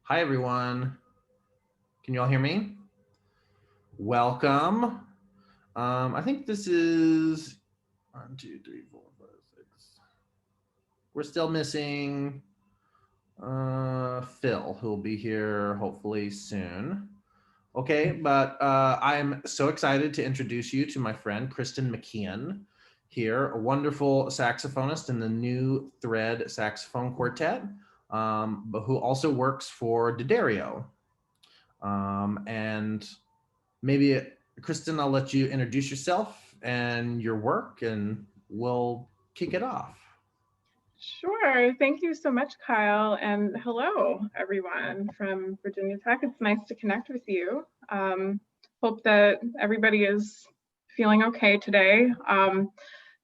Hi, everyone. Can you all hear me? Welcome. I think this is one, two, three, four, five, six. We're still missing Phil, who will be here hopefully soon. Okay, but I'm so excited to introduce you to my friend Kristen McKeon here, a wonderful saxophonist in the New Thread Saxophone Quartet, but who also works for D'Addario. And maybe, Kristen, I'll let you introduce yourself and your work, and we'll kick it off. Sure. Thank you so much, Kyle. And hello, everyone from Virginia Tech. It's nice to connect with you. Hope that everybody is feeling okay today,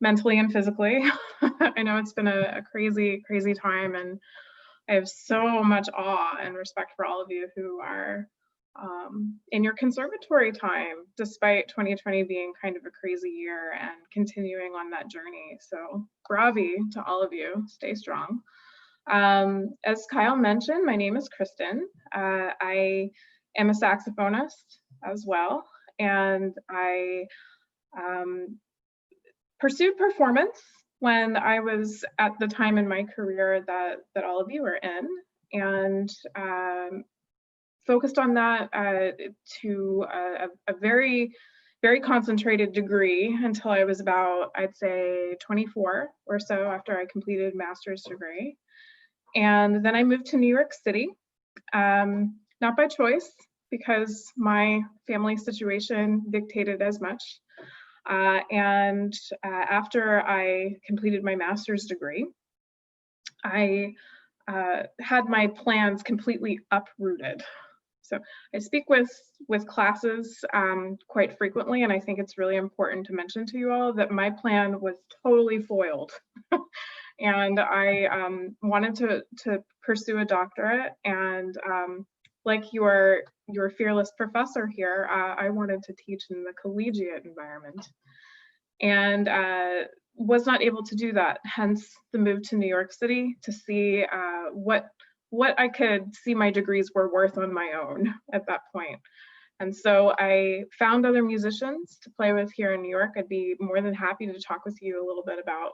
mentally and physically. I know it's been a crazy, crazy time, and I have so much awe and respect for all of you who are in your conservatory time, despite 2020 being kind of a crazy year and continuing on that journey. So bravi to all of you, stay strong. As Kyle mentioned, my name is Kristen. I am a saxophonist as well, and I pursued performance when I was at the time in my career that all of you are in, and focused on that to a very, very concentrated degree until I was about, I'd say, 24 or so after I completed master's degree. And then I moved to New York City, not by choice, because my family situation dictated as much. And after I completed my master's degree, I had my plans completely uprooted. So I speak with classes quite frequently, and I think it's really important to mention to you all that my plan was totally foiled. And I wanted to pursue a doctorate, and like your fearless professor here, I wanted to teach in the collegiate environment, and was not able to do that. Hence the move to New York City to see what I could see my degrees were worth on my own at that point. And so I found other musicians to play with here in New York. I'd be more than happy to talk with you a little bit about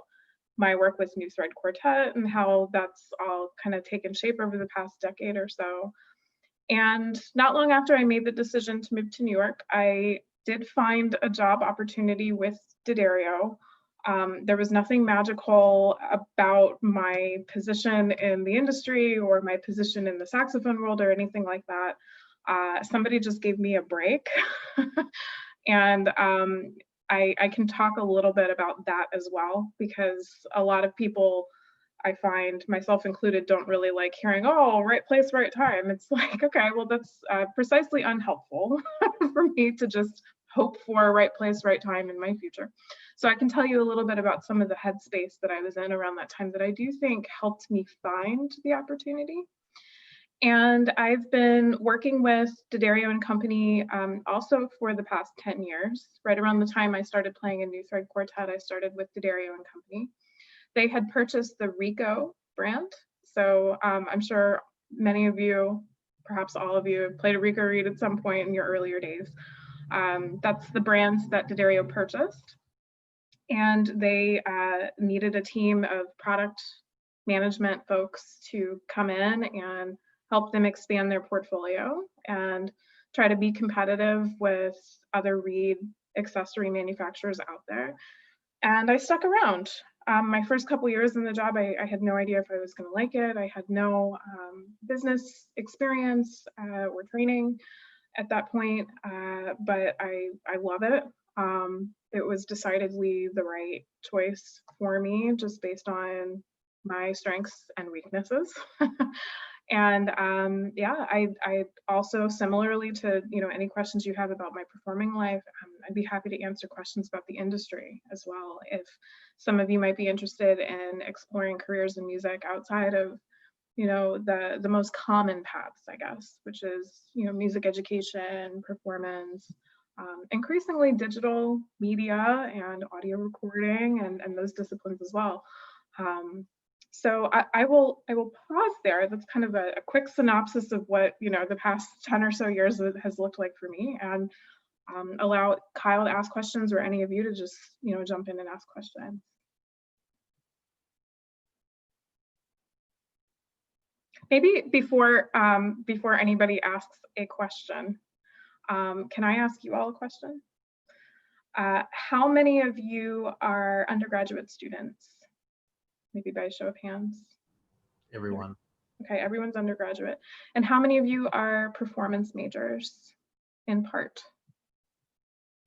my work with New Thread Quartet and how that's all kind of taken shape over the past decade or so. And not long after I made the decision to move to New York, I did find a job opportunity with D'Addario. There was nothing magical about my position in the industry or my position in the saxophone world or anything like that. Somebody just gave me a break. And I can talk a little bit about that as well, because a lot of people, I find, myself included, don't really like hearing, oh, right place, right time. It's like, okay, well, that's precisely unhelpful for me to just hope for right place, right time in my future. So I can tell you a little bit about some of the headspace that I was in around that time that I do think helped me find the opportunity. And I've been working with D'Addario and Company also for the past 10 years. Right around the time I started playing in New Thread Quartet, I started with D'Addario and Company. They had purchased the Rico brand. So I'm sure many of you, perhaps all of you, played a Rico reed at some point in your earlier days. That's the brands that D'Addario purchased. And they needed a team of product management folks to come in and help them expand their portfolio and try to be competitive with other reed accessory manufacturers out there. And I stuck around. My first couple years in the job, I had no idea if I was going to like it. I had no business experience or training at that point, but I love it. It was decidedly the right choice for me, just based on my strengths and weaknesses. And yeah, I also, similarly to any questions you have about my performing life, I'd be happy to answer questions about the industry as well. If some of you might be interested in exploring careers in music outside of the most common paths, I guess, which is music education, performance, increasingly digital media and audio recording, and those disciplines as well. So I will pause there. That's kind of a quick synopsis of what, the past 10 or so years has looked like for me, and allow Kyle to ask questions, or any of you to just, jump in and ask questions. Maybe before anybody asks a question, can I ask you all a question? How many of you are undergraduate students? Maybe by a show of hands. Everyone. Okay, everyone's undergraduate. And how many of you are performance majors in part?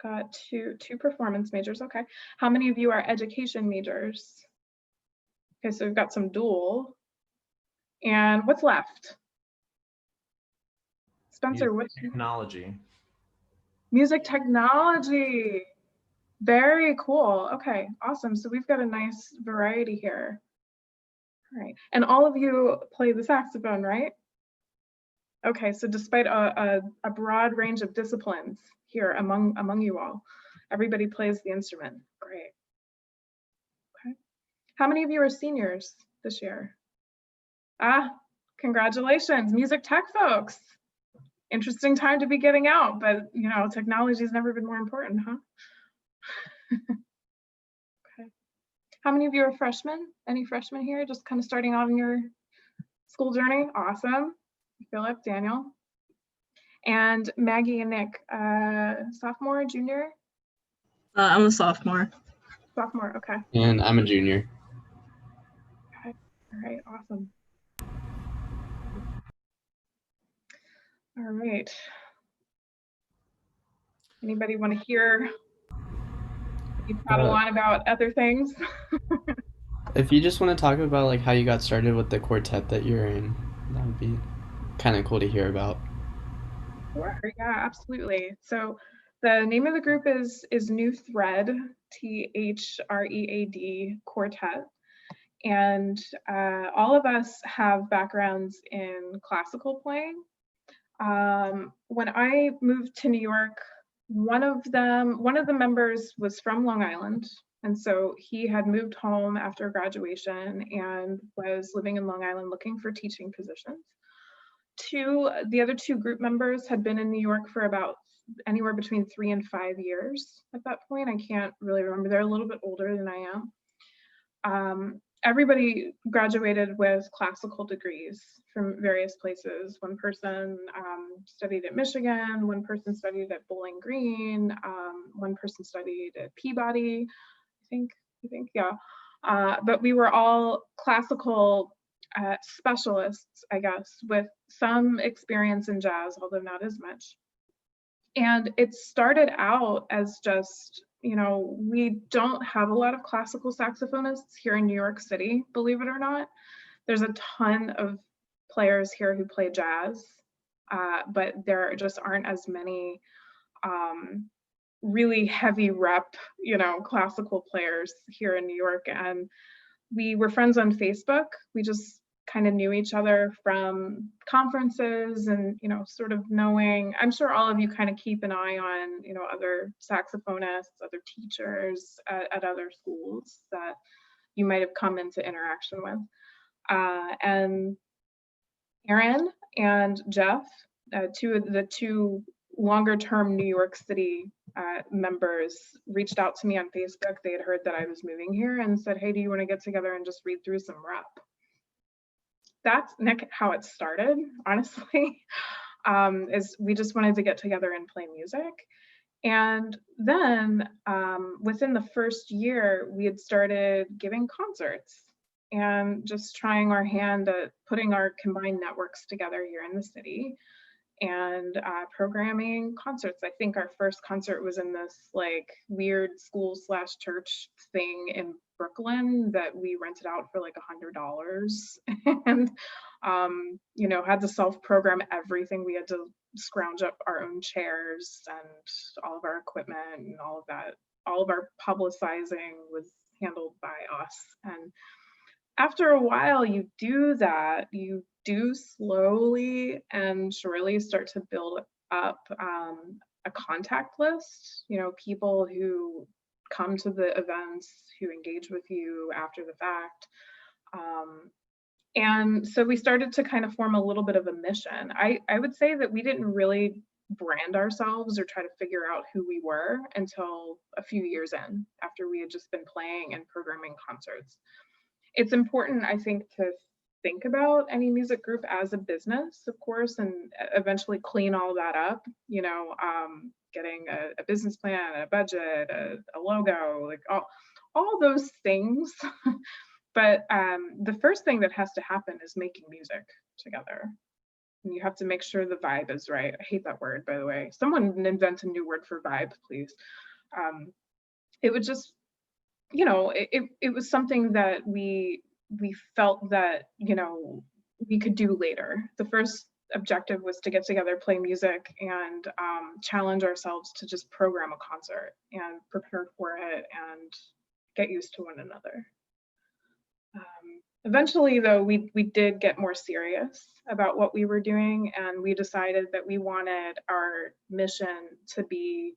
Got two performance majors, okay. How many of you are education majors? Okay, so we've got some dual. And what's left? Spencer, what's technology? Music technology. Very cool. Okay, awesome. So we've got a nice variety here. All right, and all of you play the saxophone, right? Okay, so despite a broad range of disciplines here among you all, everybody plays the instrument. Great. Okay. How many of you are seniors this year? Congratulations, music tech folks. Interesting time to be getting out, but technology's never been more important, huh? Okay. How many of you are freshmen? Any freshmen here, just kind of starting on your school journey? Awesome. Philip, Daniel, and Maggie and Nick, sophomore, junior? I'm a sophomore. Sophomore, okay. And I'm a junior. Okay. All right, awesome. All right. Anybody want to hear you prattle on about other things? If you just want to talk about like how you got started with the quartet that you're in, that would be kind of cool to hear about. Sure, yeah, absolutely. So the name of the group is New Thread, THREAD Quartet. And all of us have backgrounds in classical playing. When I moved to New York, one of the members was from Long Island, and so he had moved home after graduation and was living in Long Island looking for teaching positions. The other two group members had been in New York for about anywhere between 3 and 5 years at that point. I can't really remember. They're a little bit older than I am. Everybody graduated with classical degrees from various places. One person studied at Michigan, one person studied at Bowling Green, one person studied at Peabody, I think, yeah. But we were all classical specialists, I guess, with some experience in jazz, although not as much. And it started out as just, we don't have a lot of classical saxophonists here in New York City, believe it or not. There's a ton of players here who play jazz, but there just aren't as many really heavy rep, classical players here in New York. And we were friends on Facebook. We just kind of knew each other from conferences and, sort of knowing, I'm sure all of you kind of keep an eye on, other saxophonists, other teachers at other schools that you might have come into interaction with. And Aaron and Jeff, the two longer term New York City members, reached out to me on Facebook. They had heard that I was moving here and said, hey, do you want to get together and just read through some rep? That's Nick, how it started, honestly, is we just wanted to get together and play music. And then within the first year, we had started giving concerts and just trying our hand at putting our combined networks together here in the city and programming concerts. I think our first concert was in this like weird school/church thing in Brooklyn that we rented out for like $100 and had to self-program everything. We had to scrounge up our own chairs and all of our equipment and all of that. All of our publicizing was handled by us. And after a while you do that, you do slowly and surely start to build up a contact list, people who come to the events, who engage with you after the fact. And so we started to kind of form a little bit of a mission. I would say that we didn't really brand ourselves or try to figure out who we were until a few years in, after we had just been playing and programming concerts. It's important, I think, to think about any music group as a business, of course, and eventually clean all that up, getting a business plan, a budget, a logo, like all those things. But the first thing that has to happen is making music together. And you have to make sure the vibe is right. I hate that word, by the way. Someone invent a new word for vibe, please. It would just, it was something that we felt that, we could do later. The first objective was to get together, play music, and challenge ourselves to just program a concert and prepare for it and get used to one another. Eventually, though, we did get more serious about what we were doing, and we decided that we wanted our mission to be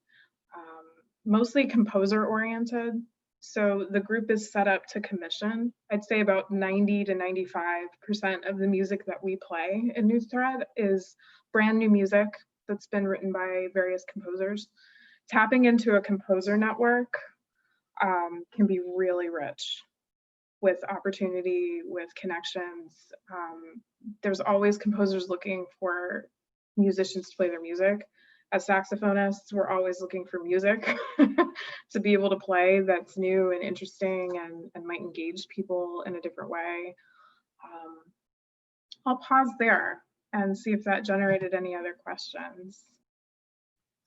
mostly composer oriented. So the group is set up to commission. I'd say about 90 to 95% of the music that we play in New Thread is brand new music that's been written by various composers. Tapping into a composer network can be really rich with opportunity, with connections. There's always composers looking for musicians to play their music. As saxophonists, we're always looking for music to be able to play that's new and interesting and might engage people in a different way. I'll pause there and see if that generated any other questions.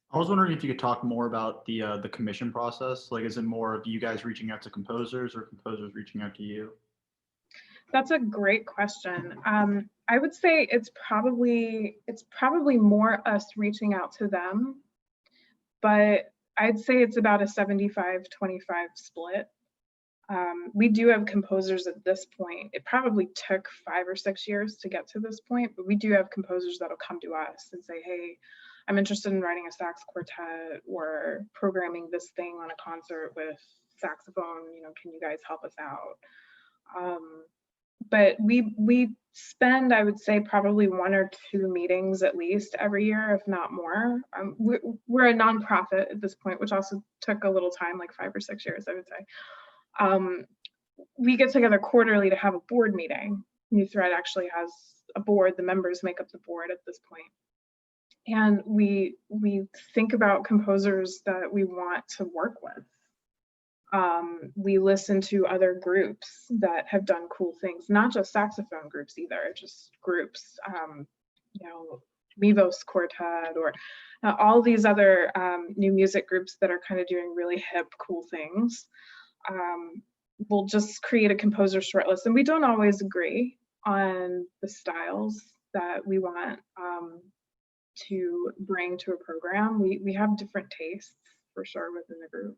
I was wondering if you could talk more about the commission process. Like, is it more of you guys reaching out to composers or composers reaching out to you? That's a great question. I would say it's probably more us reaching out to them, but I'd say it's about a 75-25 split. We do have composers at this point. It probably took 5 or 6 years to get to this point, but we do have composers that'll come to us and say, hey, I'm interested in writing a sax quartet or programming this thing on a concert with saxophone, can you guys help us out? But we spend, I would say, probably 1 or 2 meetings at least every year, if not more. We're a nonprofit at this point, which also took a little time, like 5 or 6 years, I would say. We get together quarterly to have a board meeting. New Thread actually has a board. The members make up the board at this point. And we think about composers that we want to work with. We listen to other groups that have done cool things, not just saxophone groups either, just groups, Mivos Quartet or all these other new music groups that are kind of doing really hip, cool things. We'll just create a composer shortlist, and we don't always agree on the styles that we want to bring to a program. We have different tastes for sure within the group.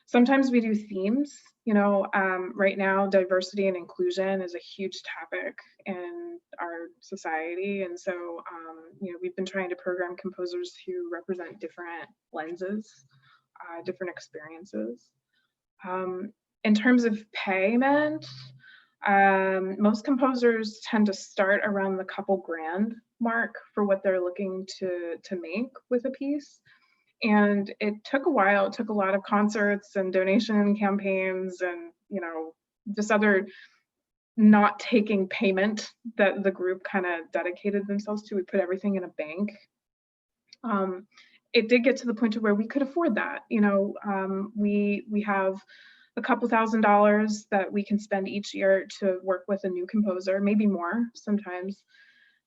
Sometimes we do themes. Right now, diversity and inclusion is a huge topic in our society. And so, we've been trying to program composers who represent different lenses, different experiences. In terms of payment, most composers tend to start around the couple grand mark for what they're looking to make with a piece. And it took a while. It took a lot of concerts and donation campaigns and, just other not taking payment that the group kind of dedicated themselves to. We put everything in a bank. It did get to the point to where we could afford that. We have a couple $1,000s that we can spend each year to work with a new composer, maybe more sometimes.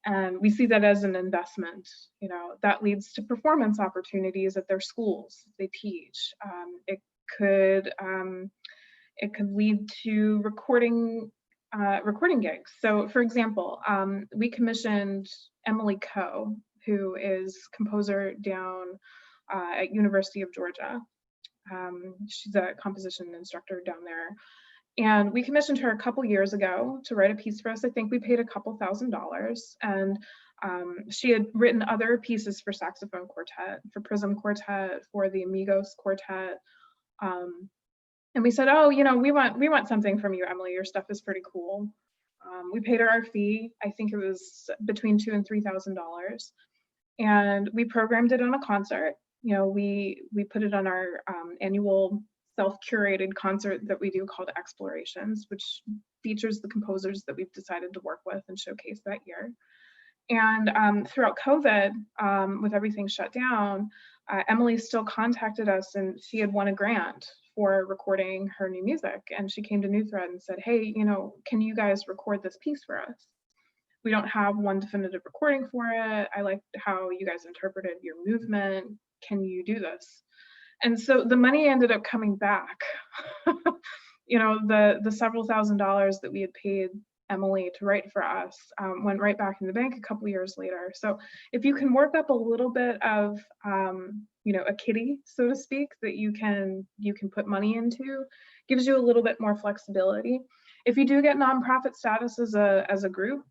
And we see that as an investment. That leads to performance opportunities at their schools they teach. It could lead to recording gigs. So for example, we commissioned Emily Coe, who is composer down at University of Georgia. She's a composition instructor down there. And we commissioned her a couple years ago to write a piece for us. I think we paid a couple $1,000s. And she had written other pieces for saxophone quartet, for Prism Quartet, for the Amigos Quartet. And we said, oh, we want something from you, Emily. Your stuff is pretty cool. We paid her our fee. I think it was between $2,000 and $3,000. And we programmed it on a concert. We put it on our annual self-curated concert that we do called Explorations, which features the composers that we've decided to work with and showcase that year. And throughout COVID, with everything shut down, Emily still contacted us, and she had won a grant for recording her new music. And she came to New Thread and said, hey, can you guys record this piece for us? We don't have one definitive recording for it. I liked how you guys interpreted your movement. Can you do this? And so the money ended up coming back. The several $1,000s that we had paid Emily to write for us went right back in the bank a couple years later. So if you can work up a little bit of a kitty, so to speak, that you can put money into, gives you a little bit more flexibility. If you do get nonprofit status as a group,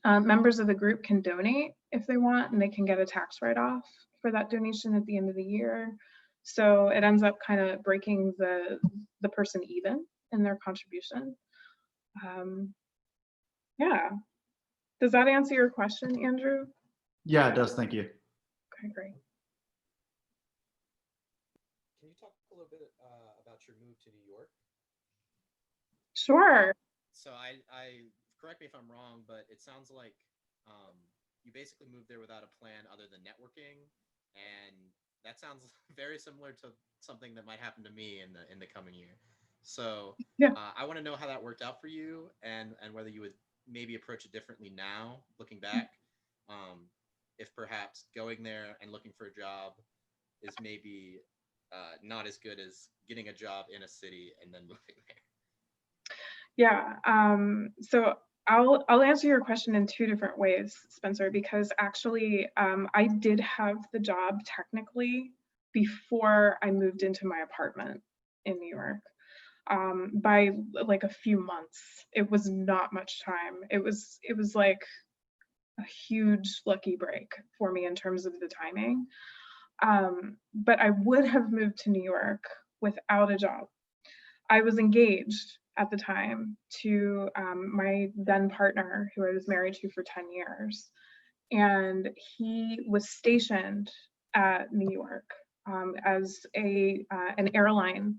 members of the group can donate if they want, and they can get a tax write-off for that donation at the end of the year. So it ends up kind of breaking the person even in their contribution. Yeah. Does that answer your question, Andrew? Yeah, it does. Thank you. Okay, great. Can you talk a little bit about your move to New York? Sure. So I correct me if I'm wrong, but it sounds like you basically moved there without a plan other than networking, and that sounds very similar to something that might happen to me in the coming year. So Yeah. I want to know how that worked out for you, and whether you would maybe approach it differently now, looking back. If perhaps going there and looking for a job is maybe not as good as getting a job in a city and then moving there. Yeah. So I'll answer your question in two different ways, Spencer, because actually I did have the job technically before I moved into my apartment in New York. By like a few months. It was not much time. It was like a huge lucky break for me in terms of the timing. But I would have moved to New York without a job. I was engaged at the time to my then partner, who I was married to for 10 years. And he was stationed at New York as an airline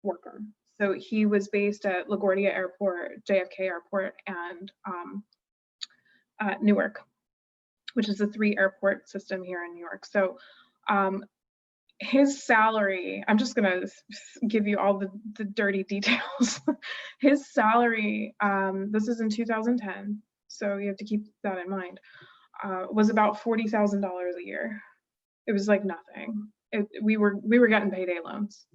worker. So he was based at LaGuardia Airport, JFK Airport, and Newark, which is a 3 airport system here in New York. So his salary, I'm just gonna give you all the dirty details. His salary, this is in 2010, so you have to keep that in mind, was about $40,000 a year. It was like nothing. We were getting payday loans.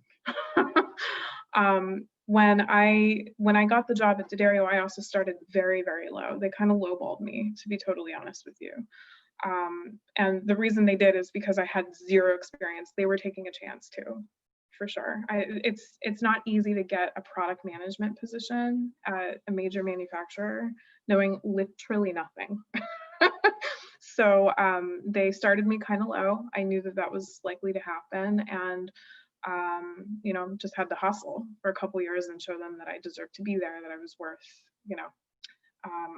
When I got the job at D'Addario, I also started very, very low. They kind of lowballed me, to be totally honest with you. And the reason they did is because I had 0 experience. They were taking a chance too, for sure. It's not easy to get a product management position at a major manufacturer knowing literally nothing. So they started me kind of low. I knew that was likely to happen, and just had to hustle for a couple years and show them that I deserved to be there, that I was worth,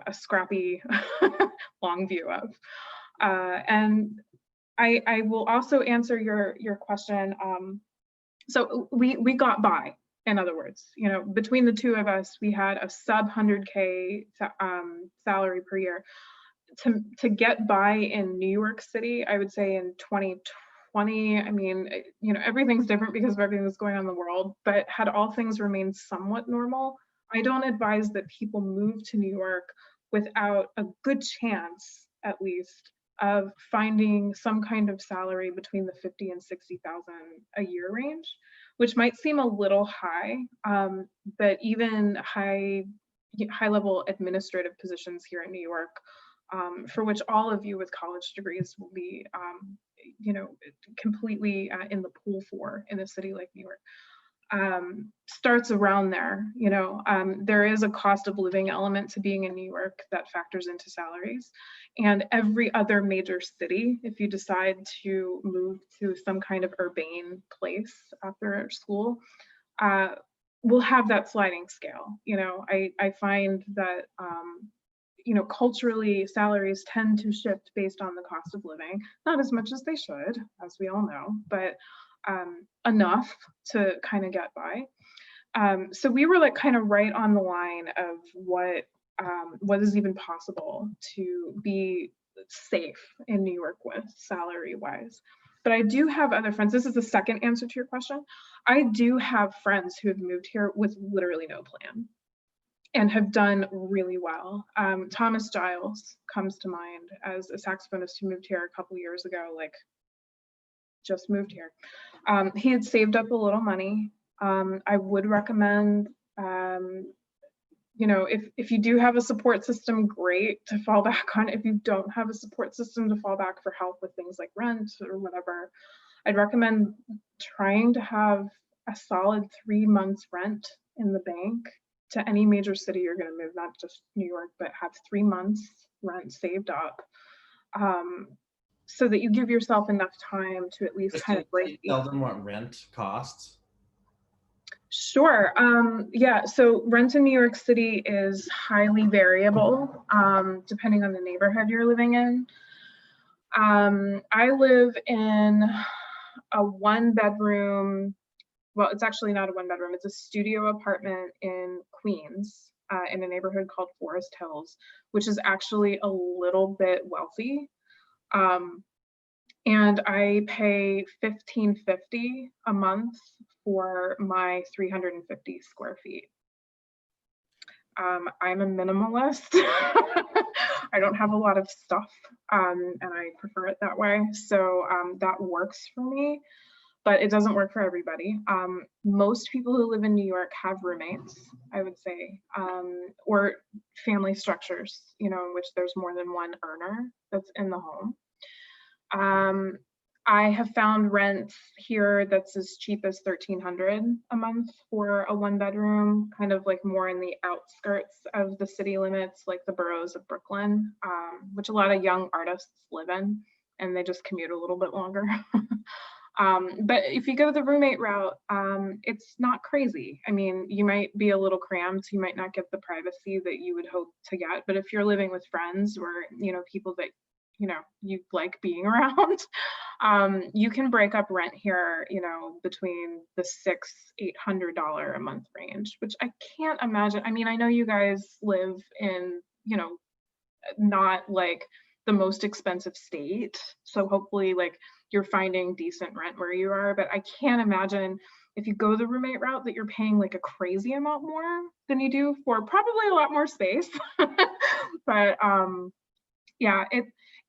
a scrappy long view of. And I will also answer your question. So we got by, in other words, between the two of us, we had a sub 100K salary per year. To get by in New York City, I would say in 2020, I mean, everything's different because of everything that's going on in the world, but had all things remained somewhat normal, I don't advise that people move to New York without a good chance, at least, of finding some kind of salary between the 50 and 60,000 a year range, which might seem a little high, but even high level administrative positions here in New York, for which all of you with college degrees will be, completely in the pool for in a city like New York, starts around there. There is a cost of living element to being in New York that factors into salaries, and every other major city, if you decide to move to some kind of urbane place after school, will have that sliding scale. You know, I find that, you know, culturally salaries tend to shift based on the cost of living, not as much as they should, as we all know, but enough to kind of get by. So we were like kind of right on the line of what is even possible to be safe in New York with salary wise. But I do have other friends. This is the second answer to your question. I do have friends who have moved here with literally no plan and have done really well. Thomas Giles comes to mind as a saxophonist who moved here a couple years ago, like just moved here. He had saved up a little money. I would recommend, you know, if you do have a support system, great to fall back on. If you don't have a support system, to fall back for help with things like rent or whatever, I'd recommend trying to have a solid 3 months rent in the bank to any major city you're going to move, not just New York, but have 3 months rent saved up, so that you give yourself enough time to at least kind of break. Tell them what rent costs. Sure. Yeah, so rent in New York City is highly variable, depending on the neighborhood you're living in. I live in a 1-bedroom, well, it's actually not a 1-bedroom, it's a studio apartment in Queens, in a neighborhood called Forest Hills, which is actually a little bit wealthy. And I pay $1,550 a month for my 350 square feet. I'm a minimalist. I don't have a lot of stuff, and I prefer it that way. So that works for me, but it doesn't work for everybody. Most people who live in New York have roommates, I would say, or family structures, you know, in which there's more than one earner that's in the home. I have found rent here that's as cheap as $1,300 a month for a 1-bedroom, kind of like more in the outskirts of the city limits, like the boroughs of Brooklyn, which a lot of young artists live in, and they just commute a little bit longer. But if you go the roommate route, it's not crazy. I mean, you might be a little cramped, you might not get the privacy that you would hope to get, but if you're living with friends or, you know, people that, you know, you like being around, you can break up rent here, you know, between the $600-800 a month range, which I can't imagine. I mean, I know you guys live in, you know, not like the most expensive state, so hopefully like you're finding decent rent where you are, but I can't imagine if you go the roommate route that you're paying like a crazy amount more than you do for probably a lot more space. But yeah,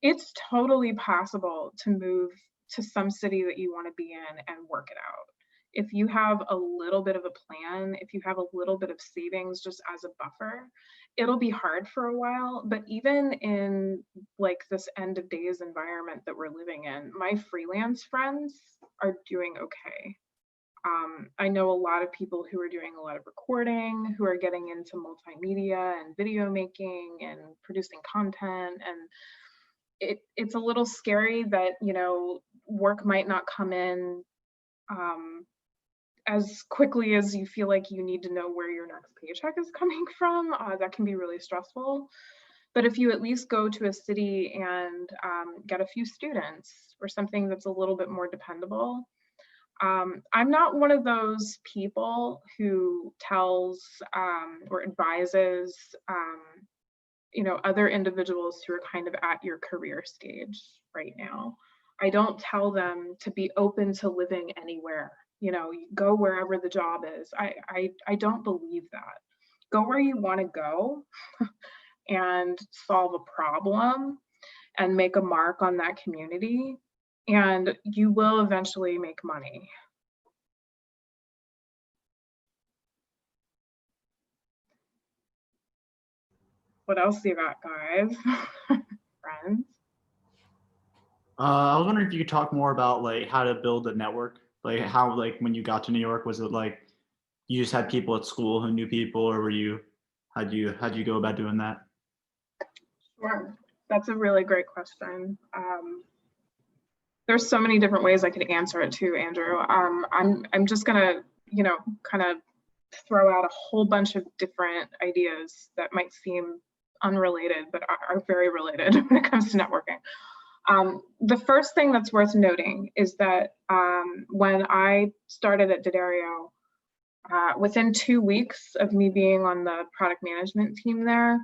it's totally possible to move to some city that you want to be in and work it out. If you have a little bit of a plan, if you have a little bit of savings just as a buffer, it'll be hard for a while. But even in like this end of days environment that we're living in, my freelance friends are doing okay. I know a lot of people who are doing a lot of recording, who are getting into multimedia and video making and producing content, and it's a little scary that, you know, work might not come in as quickly as you feel like you need to know where your next paycheck is coming from. That can be really stressful. But if you at least go to a city and get a few students or something that's a little bit more dependable. I'm not one of those people who tells or advises you know, other individuals who are kind of at your career stage right now. I don't tell them to be open to living anywhere. You know, you go wherever the job is. I don't believe that. Go where you want to go and solve a problem and make a mark on that community, and you will eventually make money. What else do you got, guys? Friends? I was wondering if you could talk more about like how to build a network, like how, like when you got to New York, was it like you just had people at school who knew people, or were you, how'd you go about doing that? Sure, that's a really great question. There's so many different ways I could answer it too, Andrew. I'm just gonna kind of throw out a whole bunch of different ideas that might seem unrelated, but are very related when it comes to networking. The first thing that's worth noting is that when I started at D'Addario, within 2 weeks of me being on the product management team there,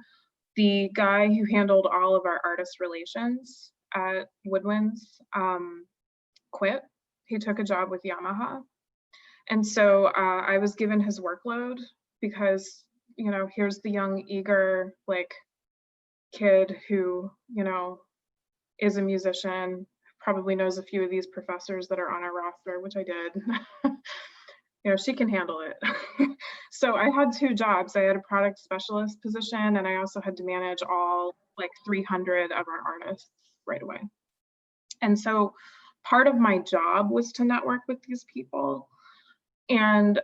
the guy who handled all of our artist relations at Woodwinds quit. He took a job with Yamaha. And so I was given his workload because, here's the young, eager, kid who, is a musician, probably knows a few of these professors that are on our roster, which I did. She can handle it. So I had 2 jobs. I had a product specialist position, and I also had to manage all 300 of our artists right away. And so part of my job was to network with these people. And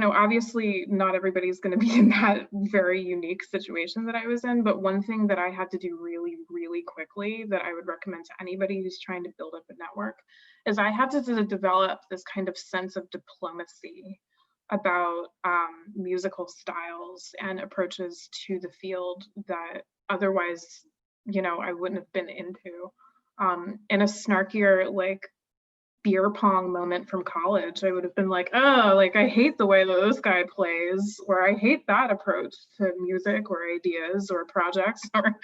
obviously not everybody's going to be in that very unique situation that I was in, but one thing that I had to do really, really quickly that I would recommend to anybody who's trying to build up a network is I had to develop this kind of sense of diplomacy about musical styles and approaches to the field that otherwise, I wouldn't have been into. In a snarkier, beer pong moment from college, I would have been like, oh, I hate the way that this guy plays, or I hate that approach to music or ideas or projects, or,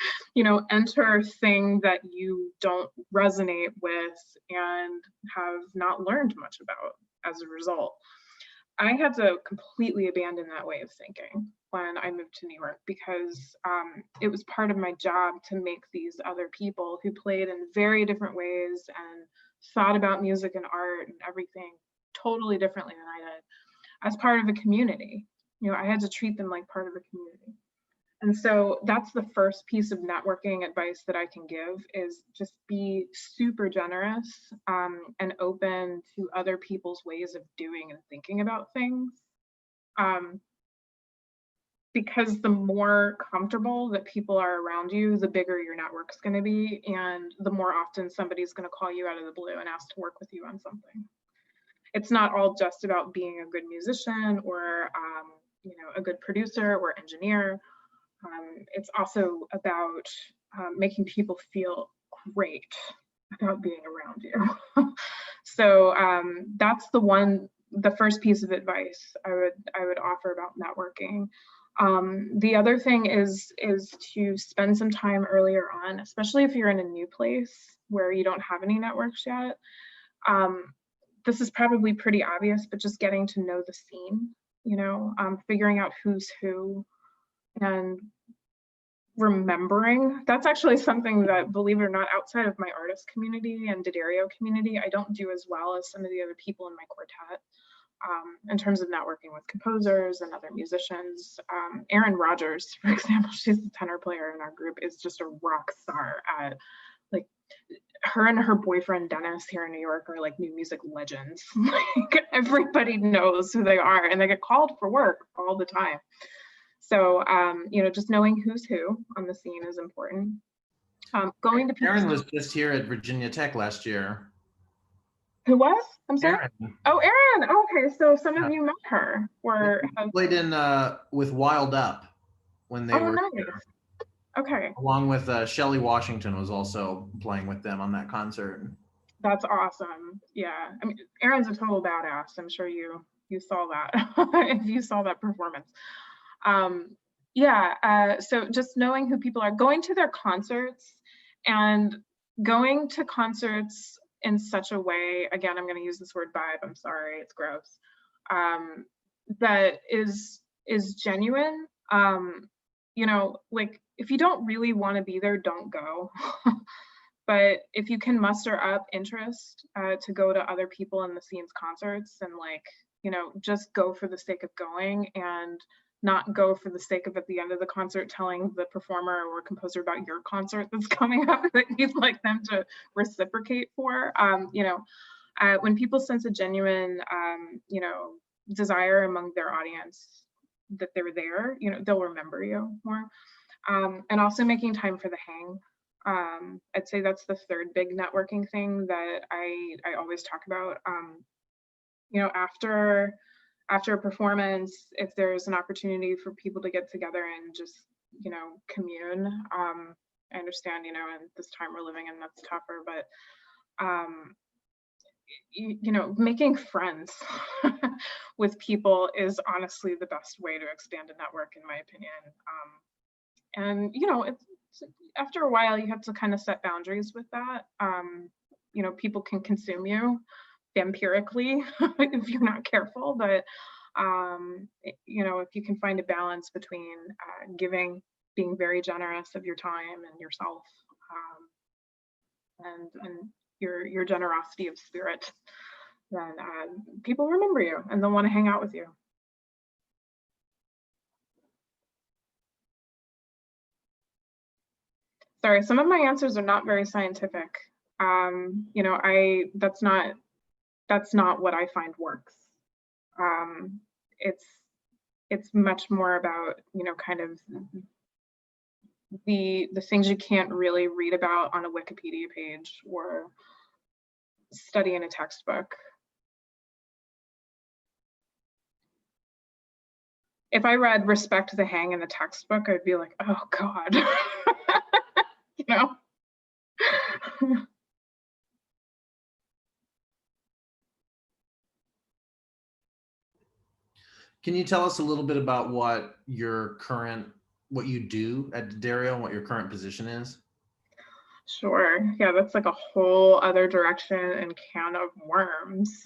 enter thing that you don't resonate with and have not learned much about as a result. I had to completely abandon that way of thinking when I moved to New York because it was part of my job to make these other people who played in very different ways and thought about music and art and everything totally differently than I did as part of a community. I had to treat them like part of a community. And so that's the first piece of networking advice that I can give is just be super generous and open to other people's ways of doing and thinking about things. Because the more comfortable that people are around you, the bigger your network's going to be, and the more often somebody's going to call you out of the blue and ask to work with you on something. It's not all just about being a good musician or a good producer or engineer. It's also about making people feel great about being around you. So that's the first piece of advice I would offer about networking. The other thing is to spend some time earlier on, especially if you're in a new place where you don't have any networks yet. This is probably pretty obvious, but just getting to know the scene, figuring out who's who and remembering. That's actually something that, believe it or not, outside of my artist community and D'Addario community, I don't do as well as some of the other people in my quartet. In terms of networking with composers and other musicians. Erin Rogers, for example, she's the tenor player in our group, is just a rock star at her and her boyfriend Dennis here in New York are new music legends. Everybody knows who they are and they get called for work all the time. So, just knowing who's who on the scene is important. Going to Erin was just here at Virginia Tech last year. Who was? I'm sorry. Erin. Oh, Erin. Okay, so some of you met her. Played in with Wild Up when they were nice. here. Okay. Along with Shelley Washington was also playing with them on that concert. That's awesome. Yeah, I mean, Erin's a total badass. I'm sure you saw that if you saw that performance. So just knowing who people are, going to their concerts and going to concerts in such a way, again, I'm going to use this word vibe, I'm sorry, it's gross, that is genuine. If you don't really want to be there, don't go. But if you can muster up interest to go to other people in the scene's concerts and just go for the sake of going and not go for the sake of at the end of the concert telling the performer or composer about your concert that's coming up that you'd like them to reciprocate for. When people sense a genuine, desire among their audience that they're there, they'll remember you more. And also making time for the hang. I'd say that's the third big networking thing that I always talk about. after a performance, if there's an opportunity for people to get together and just, commune. I understand, in this time we're living in, that's tougher, but making friends with people is honestly the best way to expand a network, in my opinion. And it's, after a while, you have to kind of set boundaries with that. People can consume you vampirically if you're not careful, but if you can find a balance between being very generous of your time and yourself, and your generosity of spirit, then people remember you and they'll want to hang out with you. Sorry, some of my answers are not very scientific. That's not what I find works. It's much more about, kind of the things you can't really read about on a Wikipedia page or study in a textbook. If I read Respect the Hang in the textbook, I'd be like, oh God. Can you tell us a little bit about what you do at D'Addario and what your current position is? Sure. Yeah, that's like a whole other direction and can of worms.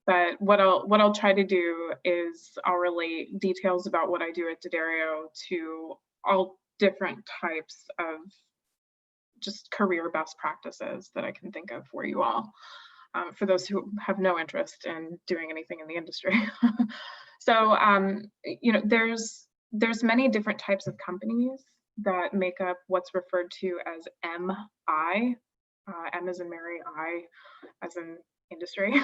But what I'll try to do is I'll relate details about what I do at D'Addario to all different types of just career best practices that I can think of for you all, for those who have no interest in doing anything in the industry. So, there's many different types of companies that make up what's referred to as MI. M as in Mary, I as in industry.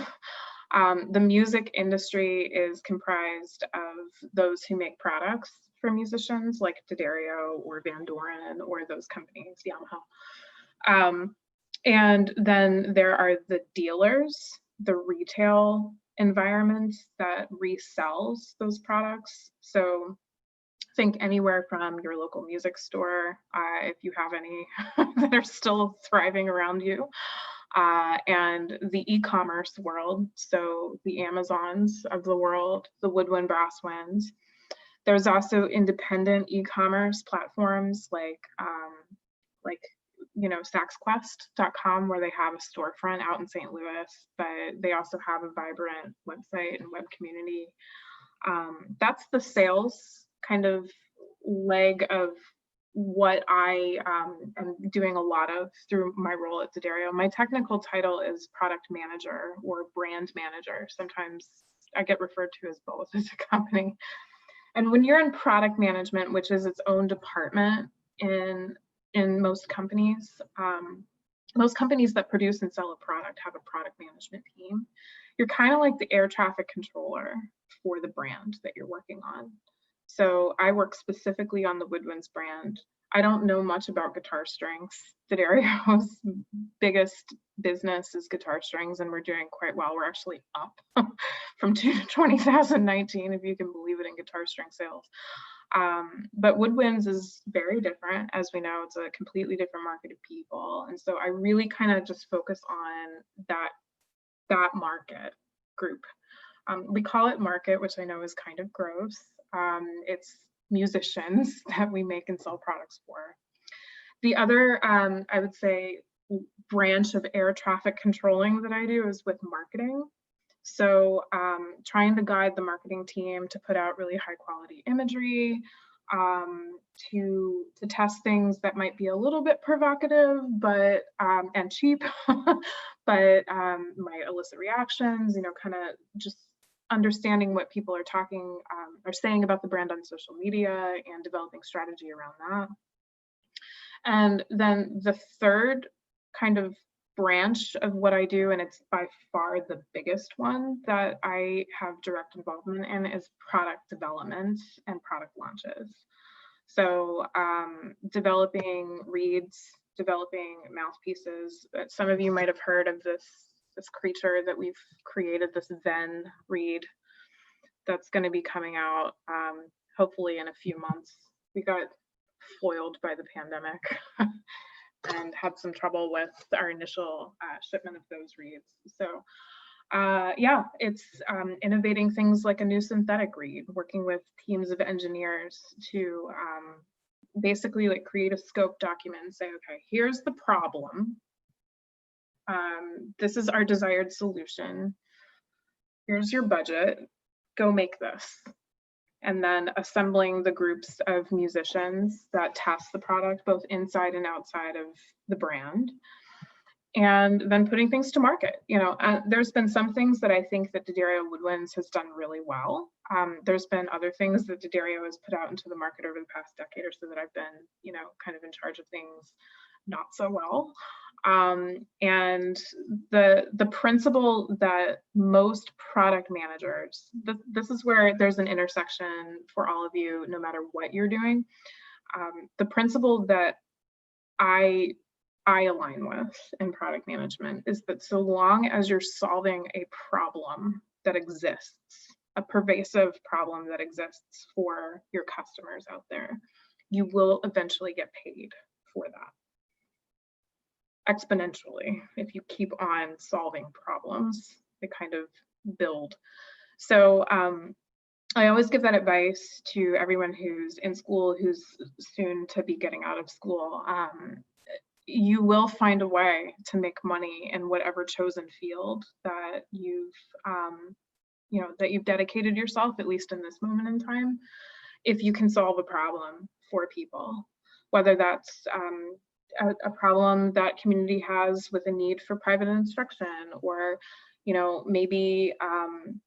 The music industry is comprised of those who make products for musicians like D'Addario or Van Doren or those companies, Yamaha. And then there are the dealers, the retail environments that resells those products. So think anywhere from your local music store, if you have any that are still thriving around you, and the e-commerce world, so the Amazons of the world, the Woodwind Brasswinds. There's also independent e-commerce platforms like saxquest.com, where they have a storefront out in St. Louis, but they also have a vibrant website and web community. That's the sales kind of leg of what I am doing a lot of through my role at D'Addario. My technical title is product manager or brand manager. Sometimes I get referred to as both as a company. And when you're in product management, which is its own department in most companies that produce and sell a product have a product management team. You're kind of like the air traffic controller for the brand that you're working on. So I work specifically on the Woodwinds brand. I don't know much about guitar strings. D'Addario's biggest business is guitar strings, and we're doing quite well. We're actually up from 2019, if you can believe it, in guitar string sales. But Woodwinds is very different. As we know, it's a completely different market of people. And so I really kind of just focus on that market group. We call it market, which I know is kind of gross. It's musicians that we make and sell products for. The other, I would say, branch of air traffic controlling that I do is with marketing. So trying to guide the marketing team to put out really high quality imagery, to test things that might be a little bit provocative, but and cheap, but might elicit reactions, kind of just understanding what people are talking or saying about the brand on social media and developing strategy around that. And then the third kind of branch of what I do, and it's by far the biggest one that I have direct involvement in, is product development and product launches. So developing reeds, developing mouthpieces. Some of you might have heard of this this creature that we've created, this Ven read that's going to be coming out hopefully in a few months. We got foiled by the pandemic and had some trouble with our initial shipment of those reads. So yeah, it's innovating things like a new synthetic read, working with teams of engineers to basically like create a scope document and say, okay, here's the problem. This is our desired solution. Here's your budget. Go make this. And then assembling the groups of musicians that test the product both inside and outside of the brand. And then putting things to market. You know, there's been some things that I think that D'Addario Woodwinds has done really well. There's been other things that D'Addario has put out into the market over the past decade or so that I've been, you know, kind of in charge of things not so well. And the principle that most product managers, this is where there's an intersection for all of you, no matter what you're doing. The principle that I align with in product management is that so long as you're solving a problem that exists, a pervasive problem that exists for your customers out there, you will eventually get paid for that. Exponentially, if you keep on solving problems, they kind of build. So I always give that advice to everyone who's in school, who's soon to be getting out of school. You will find a way to make money in whatever chosen field that you've, you know, that you've dedicated yourself, at least in this moment in time, if you can solve a problem for people, whether that's a problem that community has with a need for private instruction, or you know, maybe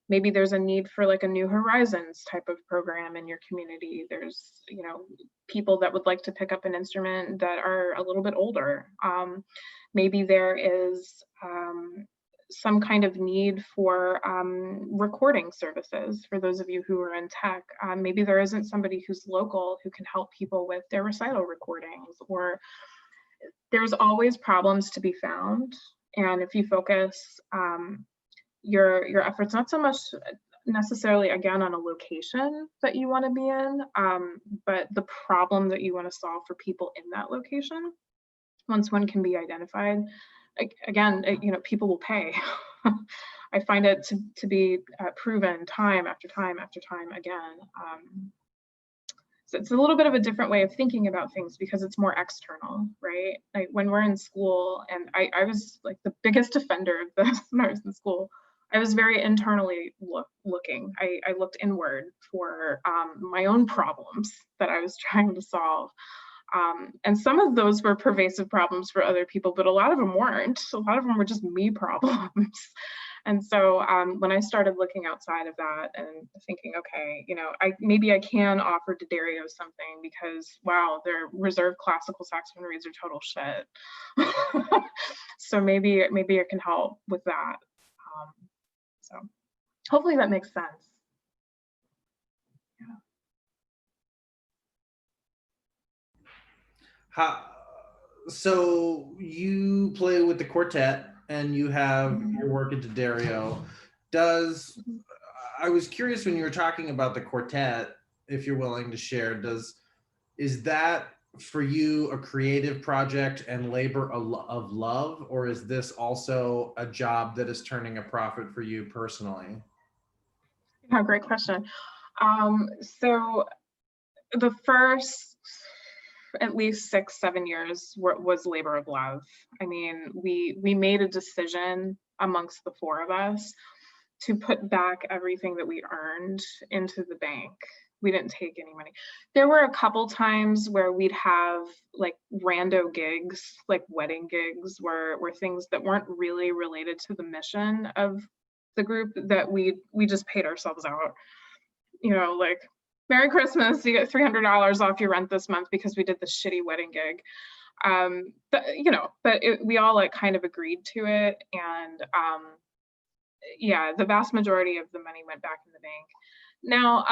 there's a need for like a New Horizons type of program in your community. There's, you know, people that would like to pick up an instrument that are a little bit older. Maybe there is some kind of need for recording services for those of you who are in tech. Maybe there isn't somebody who's local who can help people with their recital recordings, or there's always problems to be found. And if you focus your efforts, not so much necessarily again on a location that you want to be in, but the problem that you want to solve for people in that location, once one can be identified, again, you know, people will pay. I find it to be proven time after time after time again. So it's a little bit of a different way of thinking about things because it's more external, right? Like when we're in school, and I was like the biggest offender of this when I was in school. I was very internally looking. I looked inward for my own problems that I was trying to solve. And some of those were pervasive problems for other people, but a lot of them weren't. A lot of them were just me problems. And so when I started looking outside of that and thinking, okay, you know, maybe I can offer D'Addario something because, wow, their reserve classical saxophone reads are total shit. So maybe I can help with that. So hopefully that makes sense. Yeah. So you play with the quartet and you have your work at D'Addario. I was curious when you were talking about the quartet, if you're willing to share, is that for you a creative project and labor of love, or is this also a job that is turning a profit for you personally? Yeah, great question. So the first at least 6-7 years was labor of love. I mean, we made a decision amongst the four of us to put back everything that we earned into the bank. We didn't take any money. There were a couple times where we'd have like rando gigs, like wedding gigs, where things that weren't really related to the mission of the group that we just paid ourselves out. You know, like, Merry Christmas, you get $300 off your rent this month because we did this shitty wedding gig. But we all like kind of agreed to it, and yeah, the vast majority of the money went back in the bank. Now,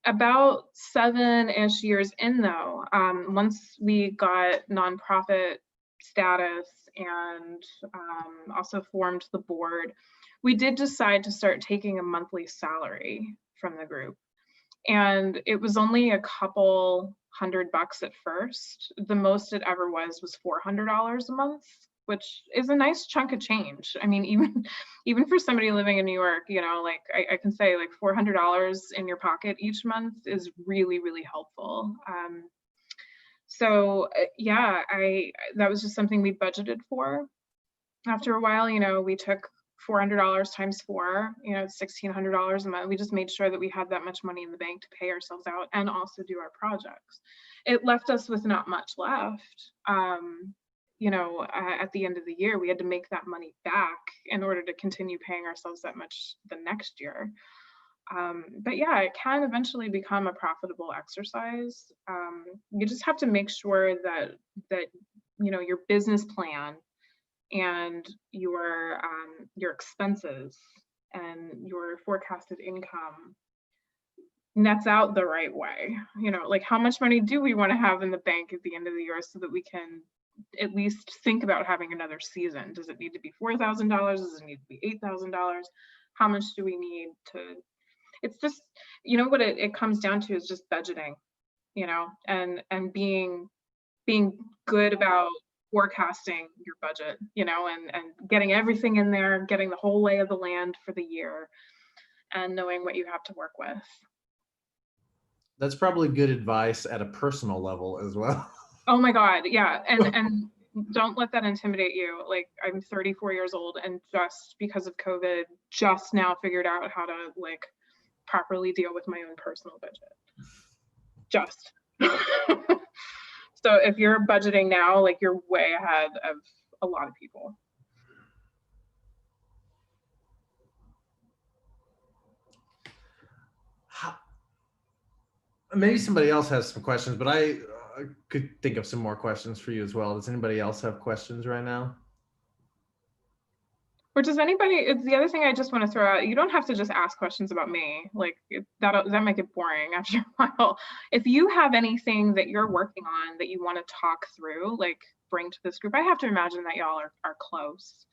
about 7-ish years in though, once we got nonprofit status and also formed the board, we did decide to start taking a monthly salary from the group. And it was only a couple $100 at first. The most it ever was $400 a month, which is a nice chunk of change. I mean, even for somebody living in New York, you know, like I can say like $400 in your pocket each month is really, really helpful. So yeah, that was just something we budgeted for. After a while, you know, we took $400 times 4, you know, it's $1,600 a month. We just made sure that we had that much money in the bank to pay ourselves out and also do our projects. It left us with not much left. You know, at the end of the year, we had to make that money back in order to continue paying ourselves that much the next year. But yeah, it can eventually become a profitable exercise. You just have to make sure that you know, your business plan and your expenses and your forecasted income nets out the right way. You know, like how much money do we want to have in the bank at the end of the year so that we can at least think about having another season? Does it need to be $4,000? Does it need to be $8,000? How much do we need to? It's just, you know, what it comes down to is just budgeting, you know, and being good about forecasting your budget, you know, and getting everything in there, getting the whole lay of the land for the year, and knowing what you have to work with. That's probably good advice at a personal level as well. Oh my God, yeah, and don't let that intimidate you. Like, I'm 34 years old, and just because of COVID, just now figured out how to like properly deal with my own personal budget. Just. So if you're budgeting now, like you're way ahead of a lot of people. Maybe somebody else has some questions, but I could think of some more questions for you as well. Does anybody else have questions right now? Or does anybody, it's the other thing I just want to throw out, you don't have to just ask questions about me. Like that might get boring after a while. If you have anything that you're working on that you want to talk through, like bring to this group, I have to imagine that y'all are close.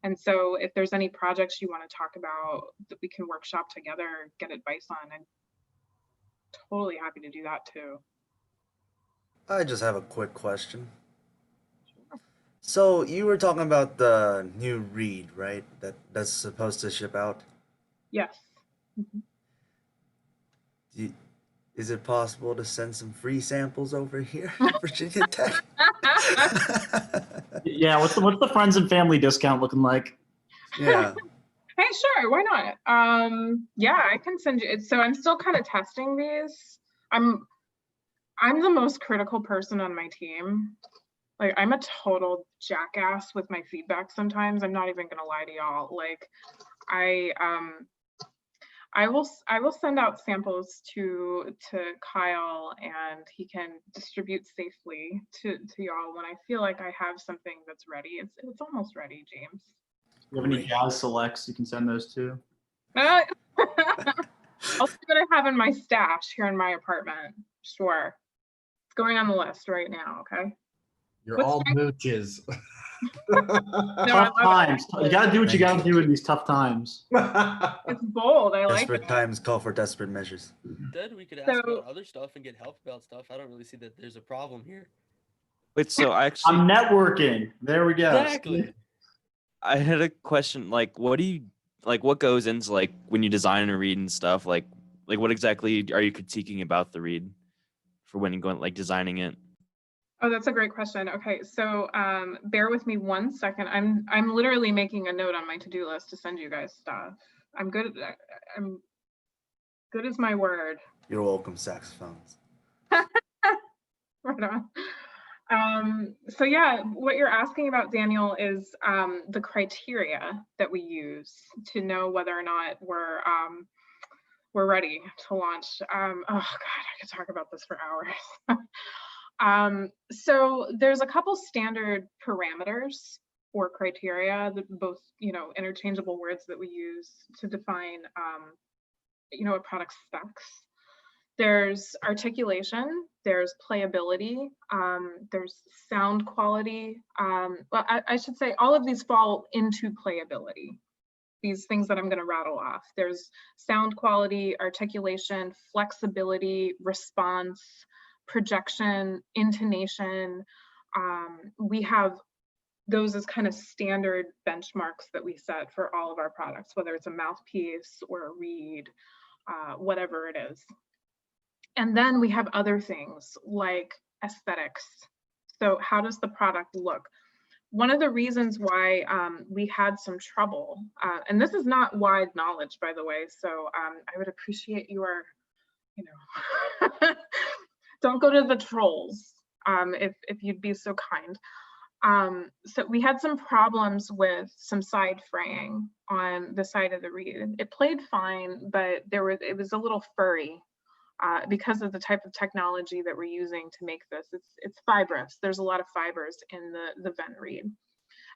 And so if there's any projects you want to talk about that we can workshop together, get advice on, I'm totally happy to do that too. I just have a quick question. So you were talking about the new read, right? That's supposed to ship out. Yes. Mhm. Is it possible to send some free samples over here, Virginia Tech? Yeah, what's the friends and family discount looking like? Yeah. Hey, sure, why not? Yeah, I can send you. So I'm still kind of testing these. I'm the most critical person on my team. Like, I'm a total jackass with my feedback sometimes. I'm not even gonna lie to y'all. Like, I will send out samples to Kyle, and he can distribute safely to y'all when I feel like I have something that's ready. It's almost ready, James. You have any jazz selects you can send those to? I'll see what I have in my stash here in my apartment. Sure. It's going on the list right now, okay? You're all mooches. Tough times. You gotta do what you gotta do in these tough times. It's bold. I like Desperate it. times call for desperate measures. Instead, we could ask So- about other stuff and get help about stuff. I don't really see that there's a problem here. Wait, so actually, I'm networking. There we go. Exactly. I had a question. Like, what goes into like when you design a read and stuff? Like what exactly are you critiquing about the read for when you go like designing it? Oh, that's a great question. Okay, so bear with me 1 second. I'm literally making a note on my to-do list to send you guys stuff. I'm good as my word. You're welcome, saxophones. Right on. So yeah, what you're asking about, Daniel, is the criteria that we use to know whether or not we're ready to launch. Oh God, I could talk about this for hours. So there's a couple standard parameters or criteria, that both, you know, interchangeable words that we use to define, you know, a product specs. There's articulation, there's playability, there's sound quality. Well, I should say all of these fall into playability. These things that I'm going to rattle off. There's sound quality, articulation, flexibility, response, projection, intonation. We have those as kind of standard benchmarks that we set for all of our products, whether it's a mouthpiece or a reed, whatever it is. And then we have other things like aesthetics. So how does the product look? One of the reasons why we had some trouble, and this is not wide knowledge, by the way, so I would appreciate your, don't go to the trolls if you'd be so kind. So we had some problems with some side fraying on the side of the reed. It played fine, but it was a little furry. Because of the type of technology that we're using to make this. It's fibrous. There's a lot of fibers in the Ven reed.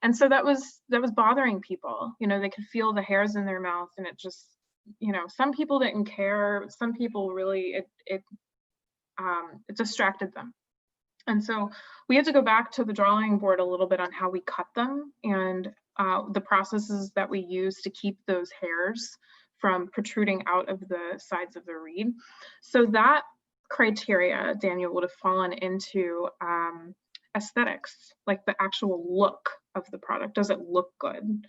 And so that was bothering people. They could feel the hairs in their mouth, and it just, some people didn't care. Some people really, it distracted them. And so we had to go back to the drawing board a little bit on how we cut them and the processes that we use to keep those hairs from protruding out of the sides of the reed. So that criteria, Daniel, would have fallen into aesthetics, like the actual look of the product. Does it look good?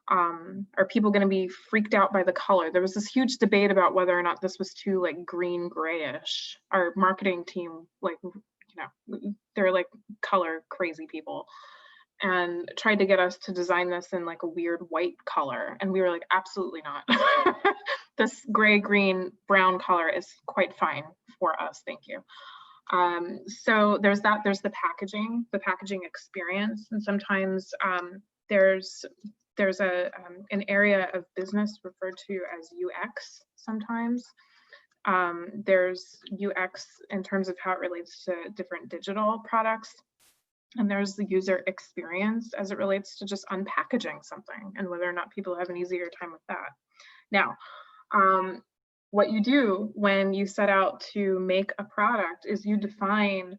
Are people going to be freaked out by the color? There was this huge debate about whether or not this was too like green grayish. Our marketing team, like, they're like color crazy people, and tried to get us to design this in like a weird white color. And we were like, absolutely not. This gray, green, brown color is quite fine for us. Thank you. So there's that. There's the packaging experience. And sometimes there's an area of business referred to as UX sometimes. There's UX in terms of how it relates to different digital products. And there's the user experience as it relates to just unpackaging something and whether or not people have an easier time with that. Now, what you do when you set out to make a product is you define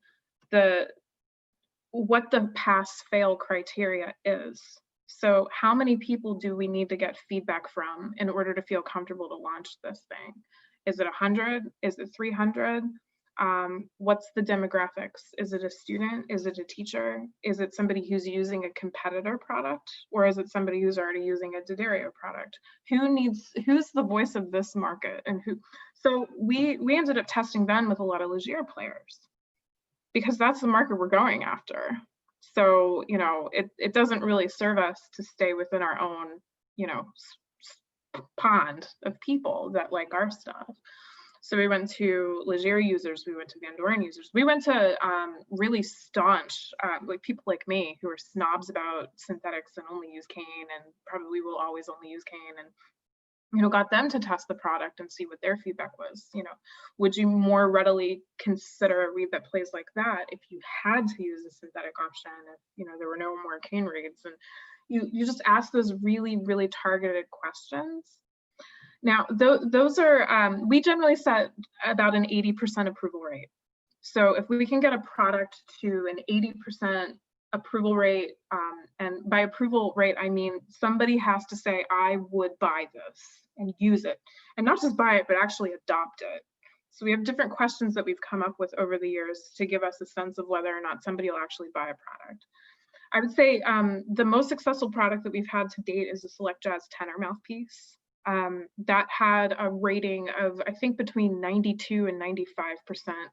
what the pass-fail criteria is. So how many people do we need to get feedback from in order to feel comfortable to launch this thing? Is it 100? Is it 300? What's the demographics? Is it a student? Is it a teacher? Is it somebody who's using a competitor product? Or is it somebody who's already using a D'Addario product? Who's the voice of this market and who? So we ended up testing Ven with a lot of Leger players because that's the market we're going after. So, it doesn't really serve us to stay within our own, pond of people that like our stuff. So we went to Leger users, we went to Van Doren users, we went to really staunch, like people like me who are snobs about synthetics and only use cane and probably will always only use cane, and got them to test the product and see what their feedback was. Would you more readily consider a reed that plays like that if you had to use a synthetic option, if there were no more cane reeds? And you just ask those really, really targeted questions. Now, those are, we generally set about an 80% approval rate. So if we can get a product to an 80% approval rate, and by approval rate, I mean somebody has to say, I would buy this and use it, and not just buy it, but actually adopt it. So we have different questions that we've come up with over the years to give us a sense of whether or not somebody will actually buy a product. I would say the most successful product that we've had to date is the Select Jazz tenor mouthpiece. That had a rating of, I think, between 92 and 95%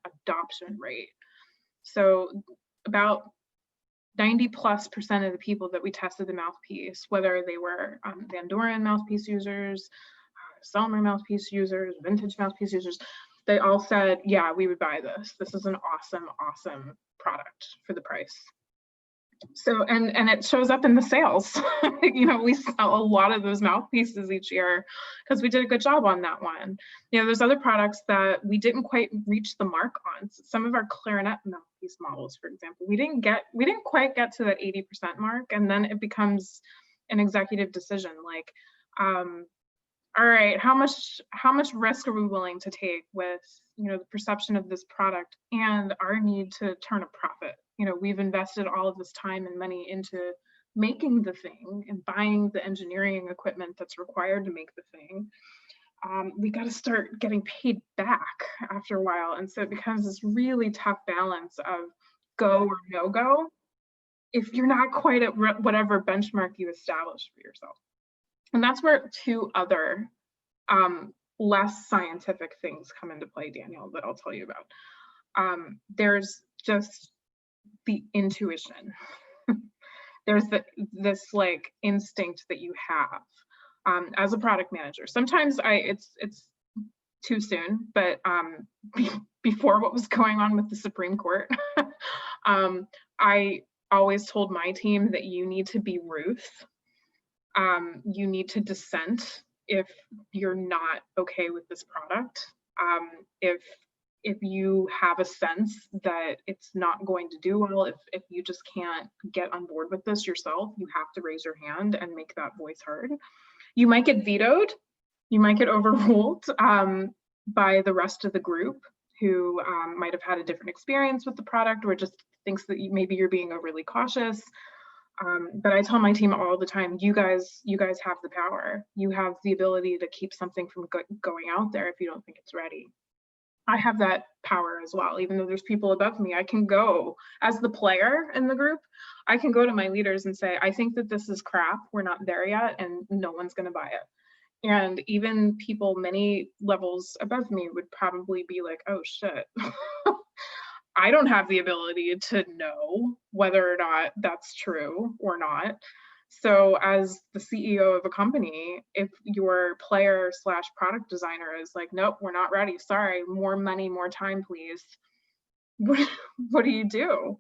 adoption rate. So about 90+% of the people that we tested the mouthpiece, whether they were Van Doren mouthpiece users, Selmer mouthpiece users, vintage mouthpiece users, they all said, yeah, we would buy this. This is an awesome, awesome product for the price. So, and it shows up in the sales. We sell a lot of those mouthpieces each year because we did a good job on that one. There's other products that we didn't quite reach the mark on. So some of our clarinet mouthpiece models, for example, we didn't quite get to that 80% mark, and then it becomes an executive decision. Like, all right, how much risk are we willing to take with, you know, the perception of this product and our need to turn a profit? You know, we've invested all of this time and money into making the thing and buying the engineering equipment that's required to make the thing. We got to start getting paid back after a while. And so it becomes this really tough balance of go or no go if you're not quite at whatever benchmark you established for yourself. And that's where two other less scientific things come into play, Daniel, that I'll tell you about. There's just the intuition. There's this like instinct that you have as a product manager. Sometimes it's too soon, but before what was going on with the Supreme Court, I always told my team that you need to be Ruth. You need to dissent if you're not okay with this product. If you have a sense that it's not going to do well, if you just can't get on board with this yourself, you have to raise your hand and make that voice heard. You might get vetoed, you might get overruled by the rest of the group who might have had a different experience with the product or just thinks that maybe you're being overly cautious. But I tell my team all the time, you guys have the power. You have the ability to keep something from going out there if you don't think it's ready. I have that power as well. Even though there's people above me, I can go as the player in the group. I can go to my leaders and say, I think that this is crap. We're not there yet, and no one's going to buy it. And even people many levels above me would probably be like, oh shit. I don't have the ability to know whether or not that's true or not. So as the CEO of a company, if your player / product designer is like, nope, we're not ready, sorry, more money, more time, please. What do you do?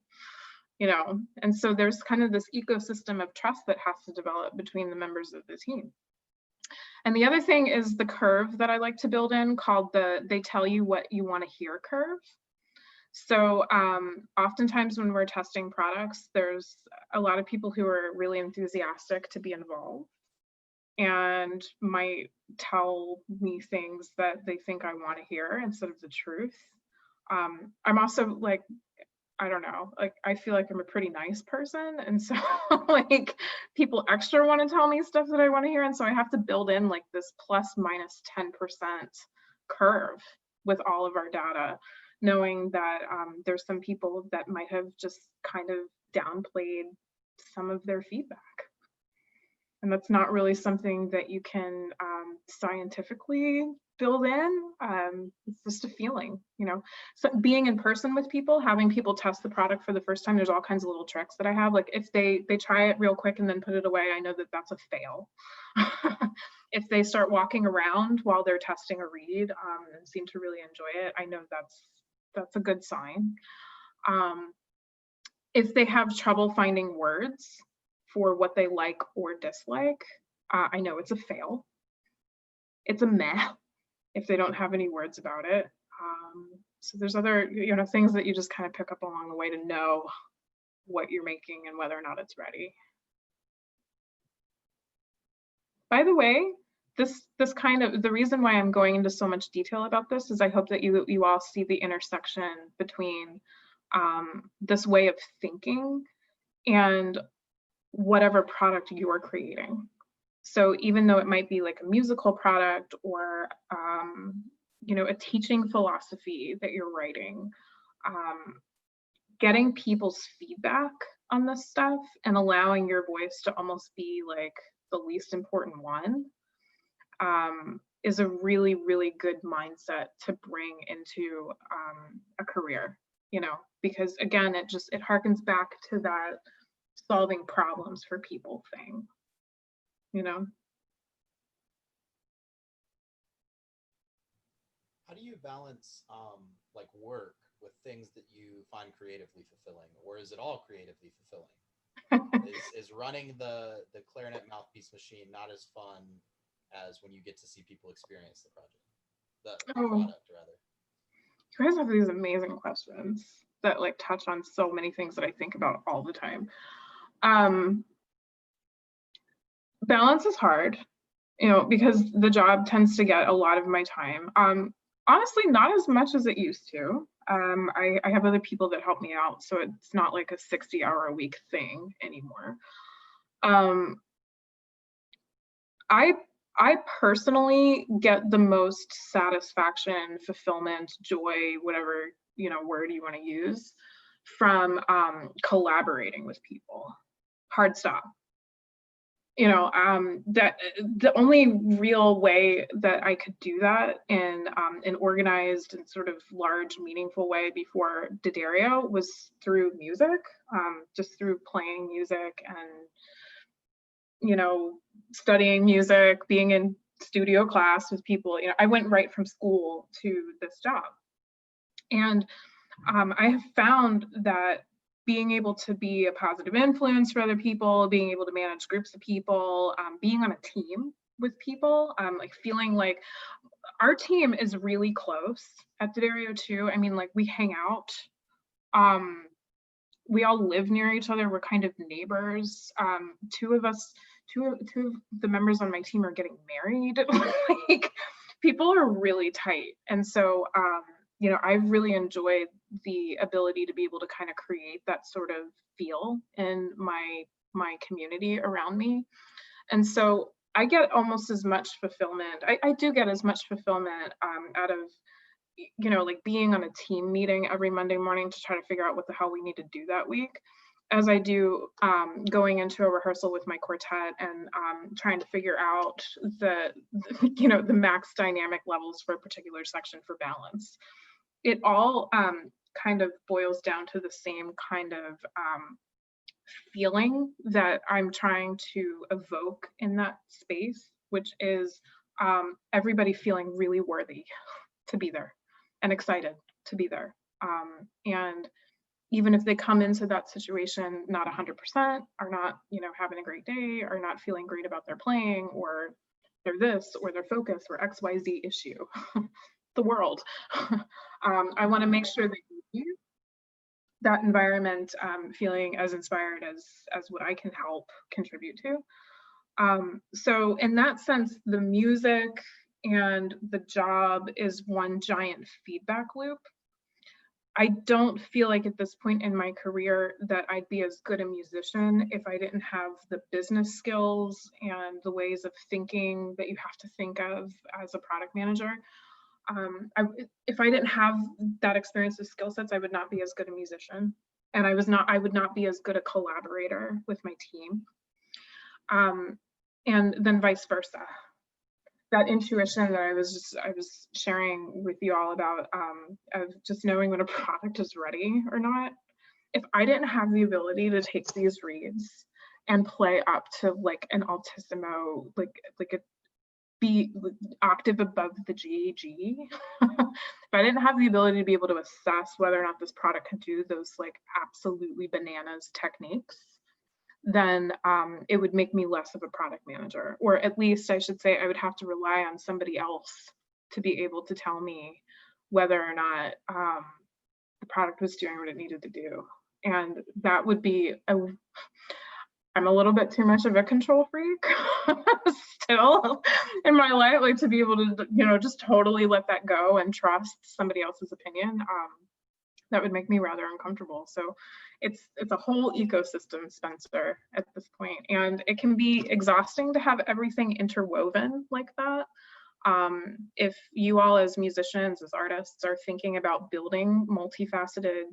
You know, and so there's kind of this ecosystem of trust that has to develop between the members of the team. And the other thing is the curve that I like to build in called the they tell you what you want to hear curve. So oftentimes when we're testing products, there's a lot of people who are really enthusiastic to be involved and might tell me things that they think I want to hear instead of the truth. I'm also like, I don't know, like I feel like I'm a pretty nice person. And so like people extra want to tell me stuff that I want to hear. And so I have to build in like this plus minus 10% curve with all of our data, knowing that there's some people that might have just kind of downplayed some of their feedback. And that's not really something that you can scientifically build in. It's just a feeling, you know. So being in person with people, having people test the product for the first time, there's all kinds of little tricks that I have. Like if they try it real quick and then put it away, I know that that's a fail. If they start walking around while they're testing a read and seem to really enjoy it, I know that's a good sign. If they have trouble finding words for what they like or dislike, I know it's a fail. It's a meh if they don't have any words about it. So there's other, you know, things that you just kind of pick up along the way to know what you're making and whether or not it's ready. By the way, this kind of, the reason why I'm going into so much detail about this is I hope that you all see the intersection between this way of thinking and whatever product you're creating. So even though it might be like a musical product or you know, a teaching philosophy that you're writing, getting people's feedback on this stuff and allowing your voice to almost be like the least important one is a really, really good mindset to bring into a career, you know, because again, it harkens back to that solving problems for people thing, you know. How do you balance like work with things that you find creatively fulfilling, or is it all creatively fulfilling? is running the clarinet mouthpiece machine not as fun as when you get to see people experience the project, the product rather? You guys have these amazing questions that like touch on so many things that I think about all the time. Balance is hard. because the job tends to get a lot of my time. Honestly, not as much as it used to. I have other people that help me out, so it's not like a 60-hour-a-week thing anymore. I personally get the most satisfaction, fulfillment, joy, whatever word you want to use, from collaborating with people. Hard stop. That the only real way that I could do that in an organized and sort of large, meaningful way before D'Addario was through music, just through playing music and studying music, being in studio class with people. I went right from school to this job, and I have found that being able to be a positive influence for other people, being able to manage groups of people, being on a team with people, like feeling like our team is really close at D'Addario too. I mean, like, we hang out. We all live near each other. We're kind of neighbors. Two of the members on my team are getting married. Like, people are really tight. And so, I've really enjoyed the ability to be able to kind of create that sort of feel in my community around me. And so I get almost as much fulfillment. I do get as much fulfillment out of, like, being on a team meeting every Monday morning to try to figure out what the hell we need to do that week, as I do going into a rehearsal with my quartet and trying to figure out the max dynamic levels for a particular section for balance. It all kind of boils down to the same kind of feeling that I'm trying to evoke in that space, which is everybody feeling really worthy to be there and excited to be there. And even if they come into that situation not 100%, are not, having a great day, or not feeling great about their playing, or they're this, or their focus, or XYZ issue, the world. I want to make sure that you leave that environment feeling as inspired as what I can help contribute to. So in that sense, the music and the job is one giant feedback loop. I don't feel like at this point in my career that I'd be as good a musician if I didn't have the business skills and the ways of thinking that you have to think of as a product manager. If I didn't have that experience with skill sets, I would not be as good a musician, and I would not be as good a collaborator with my team. And then vice versa. That intuition that I was sharing with you all about, of just knowing when a product is ready or not. If I didn't have the ability to take these reads and play up to like an altissimo, like a B octave above the G, if I didn't have the ability to be able to assess whether or not this product could do those like absolutely bananas techniques, then it would make me less of a product manager, or at least I should say I would have to rely on somebody else to be able to tell me whether or not the product was doing what it needed to do. And that would be I'm a little bit too much of a control freak still in my life, like to be able to, just totally let that go and trust somebody else's opinion. That would make me rather uncomfortable. So it's a whole ecosystem, Spencer, at this point. And it can be exhausting to have everything interwoven like that. If you all as musicians, as artists, are thinking about building multifaceted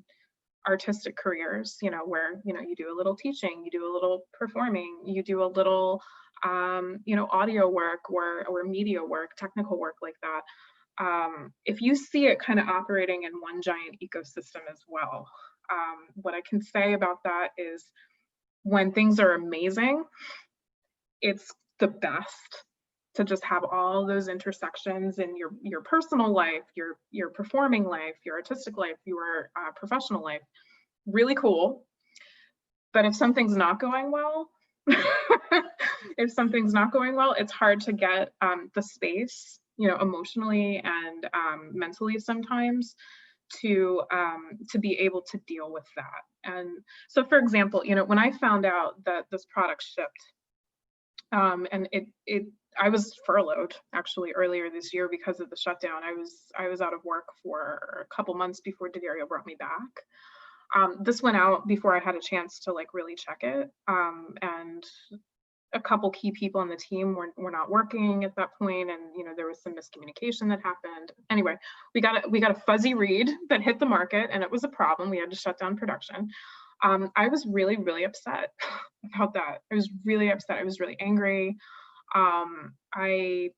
artistic careers, where, you do a little teaching, you do a little performing, you do a little, audio work or media work, technical work like that. If you see it kind of operating in one giant ecosystem as well, what I can say about that is when things are amazing, it's the best to just have all those intersections in your personal life, your performing life, your artistic life, your professional life. Really cool. But if something's not going well, it's hard to get the space, emotionally and mentally sometimes to be able to deal with that. And so, for example, when I found out that this product shipped, And I was furloughed actually earlier this year because of the shutdown. I was out of work for a couple months before Dario brought me back. This went out before I had a chance to like really check it. And a couple key people on the team were not working at that point, and there was some miscommunication that happened. Anyway, we got a fuzzy read that hit the market, and it was a problem. We had to shut down production. I was really, really upset about that. I was really upset. I was really angry. My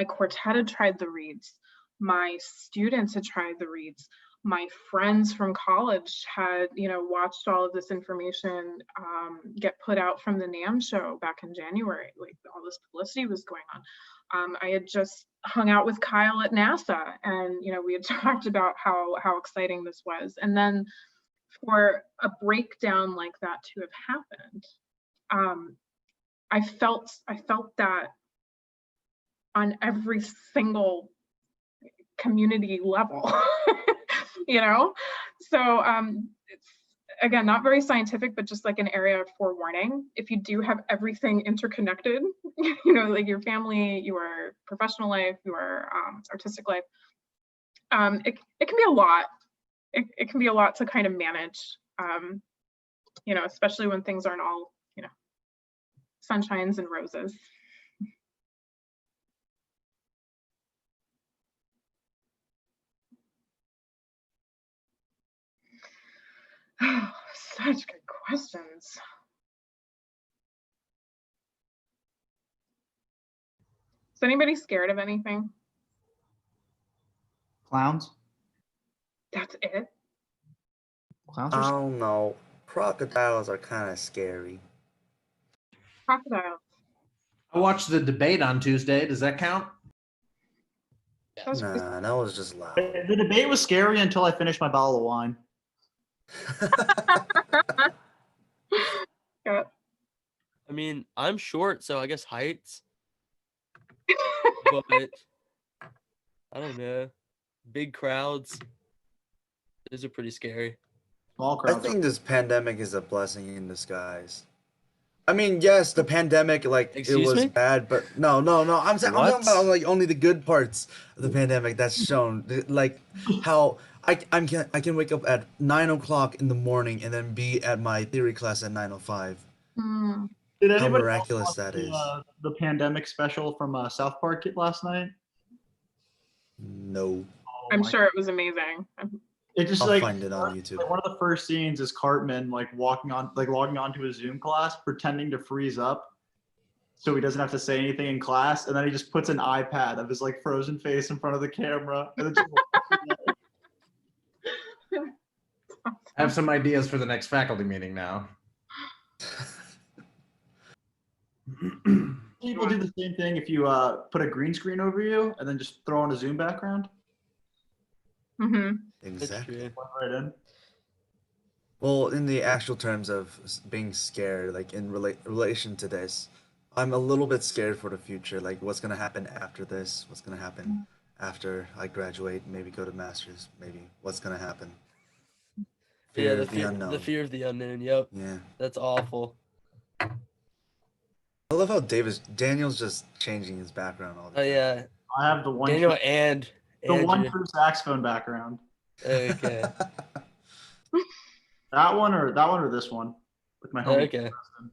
quartet had tried the reads. My students had tried the reads. My friends from college had, watched all of this information get put out from the NAMM show back in January. Like all this publicity was going on. I had just hung out with Kyle at NASA, and we had talked about how exciting this was. And then for a breakdown like that to have happened, I felt that on every single community level. So it's, again, not very scientific, but just like an area of forewarning. If you do have everything interconnected, like your family, your professional life, your artistic life, it can be a lot. It can be a lot to kind of manage, especially when things aren't all, sunshines and roses. Such good questions. Is anybody scared of anything? Clowns? That's it? Clowns I are don't know. Crocodiles are kind of scary. Crocodiles. I watched the debate on Tuesday. Does that count? That's Nah, that was just loud. The debate was scary until I finished my bottle of wine. Yeah. I mean, I'm short, so I guess heights. But I don't know. Big crowds. Those are pretty scary. Small I crowds. think this pandemic is a blessing in disguise. I mean, yes, the pandemic, like, it Excuse was me? bad, but no. I'm talking What? about like only the good parts of the pandemic that's shown. Like how I can wake up at 9 o'clock in the morning and then be at my theory class at 9:05. Hmm. Did How anybody miraculous watch that is. the pandemic special from South Park last night? No, Oh I'm my- sure it was amazing. It just I'll like, find it on YouTube. like one of the first scenes is Cartman like logging on to his Zoom class, pretending to freeze up, so he doesn't have to say anything in class, and then he just puts an iPad of his like frozen face in front of the camera, and then just I have some ideas for the next faculty meeting now. people do the same thing if you put a green screen over you and then just throw on a Zoom background. Mm-hmm. exactly. True. Plug right in. Well, in the actual terms of being scared, like in relation to this, I'm a little bit scared for the future. Like, what's gonna happen after this? What's gonna happen after I graduate? Maybe go to masters. Maybe what's gonna happen? Fear of the unknown. The fear of the unknown. Yep. Yeah. That's awful. I love how Daniel's just changing his background all the Oh time. yeah, I have the one Daniel true, and the one Andrew. true saxophone background. Okay. That one or this one with my homie. Okay. Kristen.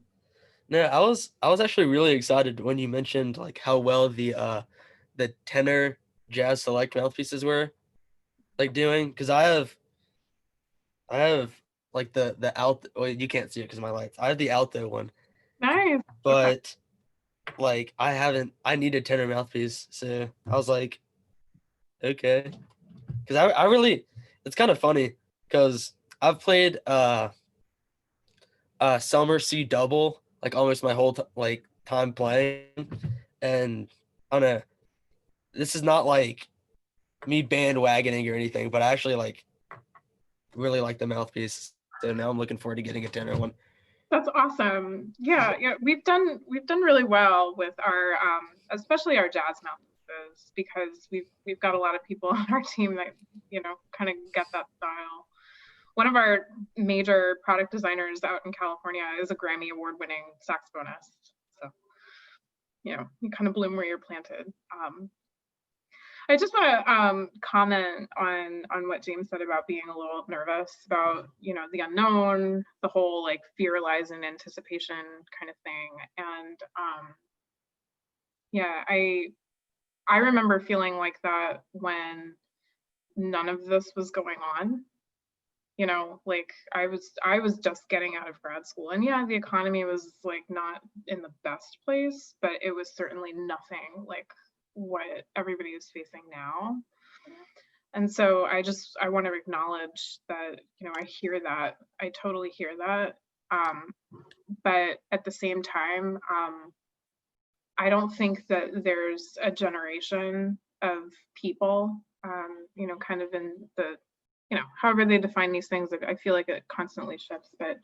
No, I was actually really excited when you mentioned like how well the tenor jazz select mouthpieces were like doing, because I have like the alto. Well, you can't see it because of my lights. I have the alto one, Nice. but like I need a tenor mouthpiece, so I was like, okay, because I really, it's kind of funny because I've played Summer C double like almost my whole time playing, and I don't know, this is not like me bandwagoning or anything, but I actually like really like the mouthpiece, so now I'm looking forward to getting a tenor one. That's awesome. Yeah, we've done really well with our especially our jazz mouthpieces, because we've got a lot of people on our team that kind of get that style. one of our major product designers out in California is a Grammy award-winning saxophonist. So, you know, you kind of bloom where you're planted. I just want to comment on what James said about being a little nervous about, you know, the unknown, the whole like fear lies in anticipation kind of thing. And yeah, I remember feeling like that when none of this was going on. You know, like I was just getting out of grad school, and yeah, the economy was like not in the best place, but it was certainly nothing like what everybody is facing now. And so I want to acknowledge that, you know, I hear that, I totally hear that, but at the same time, I don't think that there's a generation of people, you know, kind of in the, you know, however they define these things, I feel like it constantly shifts, but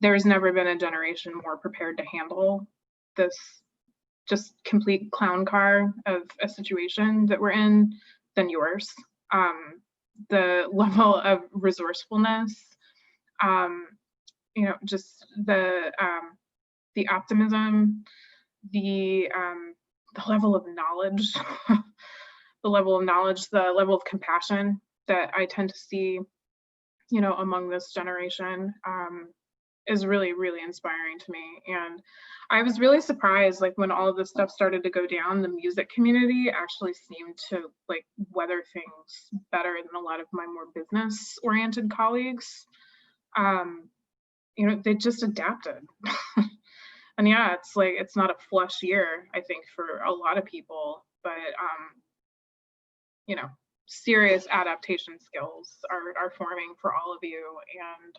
there's never been a generation more prepared to handle this just complete clown car of a situation that we're in than yours. The level of resourcefulness, you know, just the optimism, the level of knowledge, the level of compassion that I tend to see, you know, among this generation is really, really inspiring to me. And I was really surprised, like when all of this stuff started to go down, the music community actually seemed to like weather things better than a lot of my more business oriented colleagues. You know, they just adapted. And yeah, it's like, it's not a flush year, I think, for a lot of people, but you know, serious adaptation skills are forming for all of you. And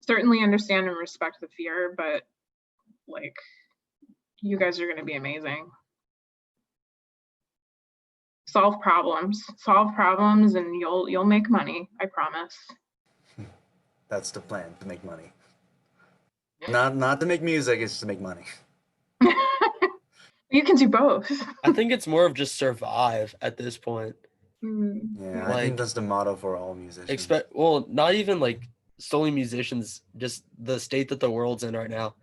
certainly understand and respect the fear, but like, you guys are going to be amazing. Solve problems, and you'll make money, I promise. That's the plan, to make money. Not to make music, it's to make money. You can do both. I think it's more of just survive at this point. Yeah, I Like, think that's the motto for all musicians. Well, not even like solely musicians, just the state that the world's in right now.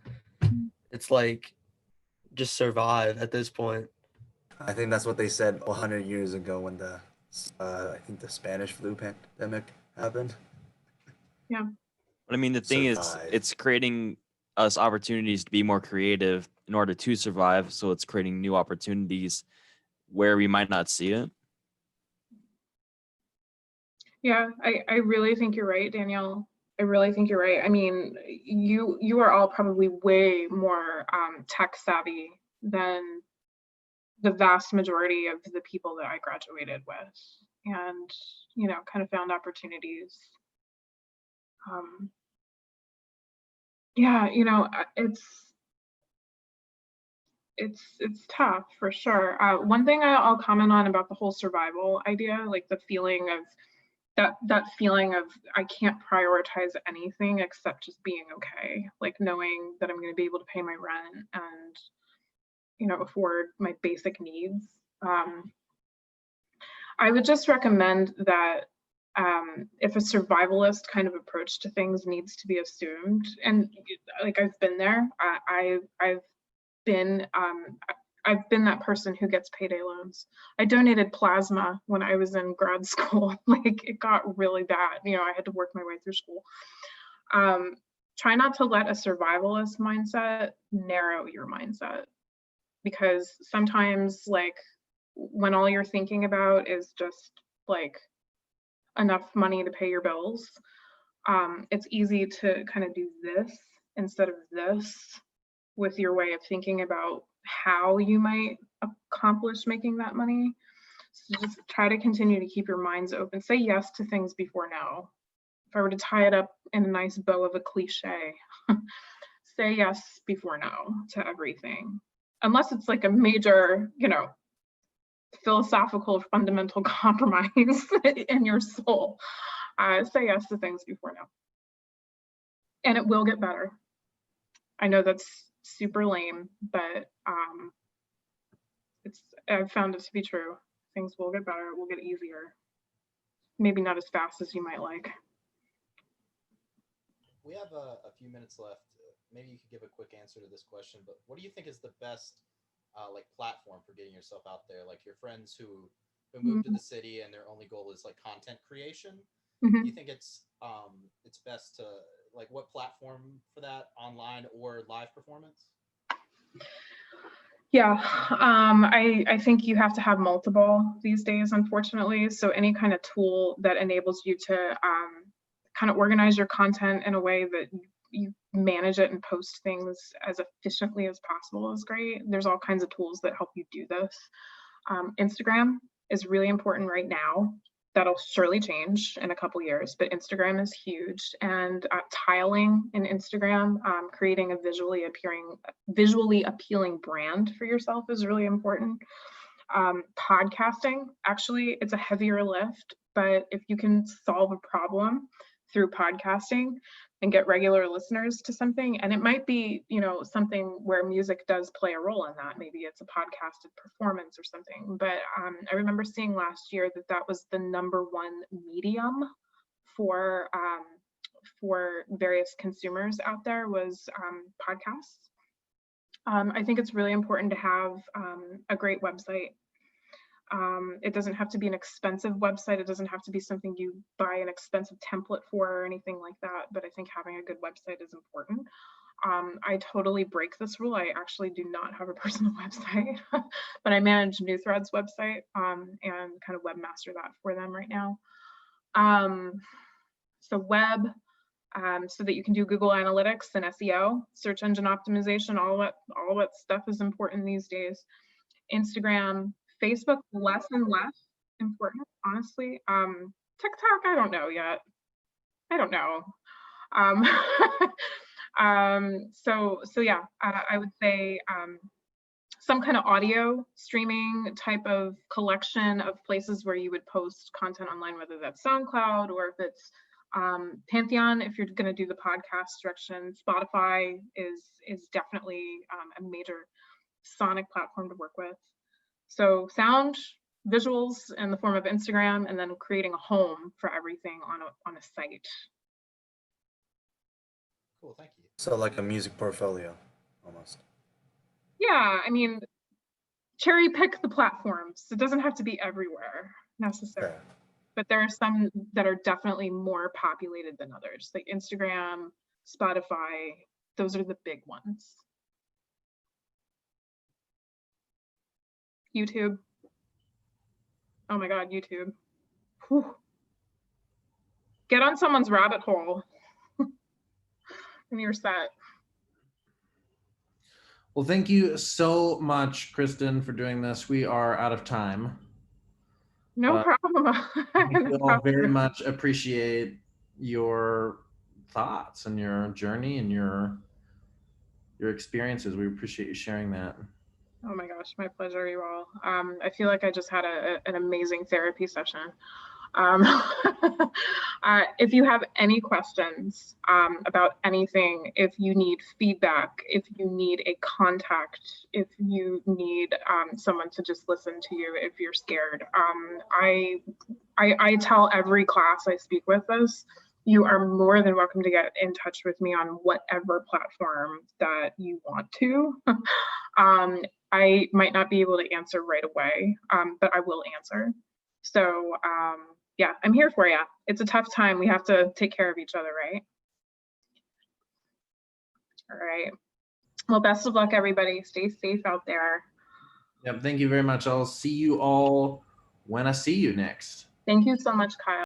It's like just survive at this point. I think that's what they said 100 years ago when I think the Spanish flu pandemic happened. Yeah. But I mean, the thing is, it's creating us opportunities to be more creative in order to survive. So it's creating new opportunities where we might not see it. Yeah, I really think you're right, Danielle. I really think you're right. I mean, you are all probably way more tech savvy than the vast majority of the people that I graduated with, and you know, kind of found opportunities. Yeah, you know, it's tough for sure. One thing I'll comment on about the whole survival idea, like the feeling of that feeling of I can't prioritize anything except just being okay, like knowing that I'm going to be able to pay my rent and, you know, afford my basic needs. I would just recommend that if a survivalist kind of approach to things needs to be assumed, and like I've been there, I've been that person who gets payday loans. I donated plasma when I was in grad school. Like it got really bad. You know, I had to work my way through school. Try not to let a survivalist mindset narrow your mindset, because sometimes like when all you're thinking about is just like enough money to pay your bills, it's easy to kind of do this instead of this with your way of thinking about how you might accomplish making that money. So just try to continue to keep your minds open. Say yes to things before no. If I were to tie it up in a nice bow of a cliche, say yes before no to everything. Unless it's like a major, you know, philosophical fundamental compromise in your soul. Say yes to things before no. And it will get better. I know that's super lame, but I've found it to be true. Things will get better, it will get easier. Maybe not as fast as you might like. we have a few minutes left. Maybe you could give a quick answer to this question, but what do you think is the best like platform for getting yourself out there? Like your friends who moved to the city and their only goal is like content creation. Do you think it's best to like what platform for that, online or live performance? Yeah, I think you have to have multiple these days, unfortunately. So any kind of tool that enables you to kind of organize your content in a way that you manage it and post things as efficiently as possible is great. There's all kinds of tools that help you do this. Instagram is really important right now. That'll surely change in a couple years, but Instagram is huge. And tiling in Instagram, creating a visually appealing brand for yourself is really important. Podcasting, actually, it's a heavier lift, but if you can solve a problem through podcasting and get regular listeners to something, and it might be, something where music does play a role in that. Maybe it's a podcasted performance or something. But I remember seeing last year that was the #1 medium for various consumers out there was podcasts. I think it's really important to have a great website. It doesn't have to be an expensive website. It doesn't have to be something you buy an expensive template for or anything like that. But I think having a good website is important. I totally break this rule. I actually do not have a personal website, but I manage New Thread's website and kind of webmaster that for them right now. So web, so that you can do Google Analytics and SEO, search engine optimization, all that stuff is important these days. Instagram, Facebook, less and less important, honestly. TikTok, I don't know yet. I don't know. So yeah, I would say some kind of audio streaming type of collection of places where you would post content online, whether that's SoundCloud or if it's Pantheon, if you're going to do the podcast direction. Spotify is definitely a major sonic platform to work with. So sound, visuals in the form of Instagram, and then creating a home for everything on a site. Cool, thank you. So like a music portfolio, almost. Yeah, I mean, cherry pick the platforms. It doesn't have to be everywhere necessarily. Fair. But there are some that are definitely more populated than others, like Instagram, Spotify. Those are the big ones. YouTube. Oh my God, YouTube. Whew. Get on someone's rabbit hole and you're set. Well, thank you so much, Kristen, for doing this. We are out of time. No problem. We all very much appreciate your thoughts and your journey and your experiences. We appreciate you sharing that. Oh my gosh, my pleasure, you all. I feel like I just had an amazing therapy session. If you have any questions about anything, if you need feedback, if you need a contact, if you need someone to just listen to you, if you're scared, I tell every class I speak with this, you are more than welcome to get in touch with me on whatever platform that you want to. I might not be able to answer right away, but I will answer. So yeah, I'm here for you. It's a tough time. We have to take care of each other, right? All right. Well, best of luck, everybody. Stay safe out there. Yep. Thank you very much. I'll see you all when I see you next. Thank you so much, Kyle.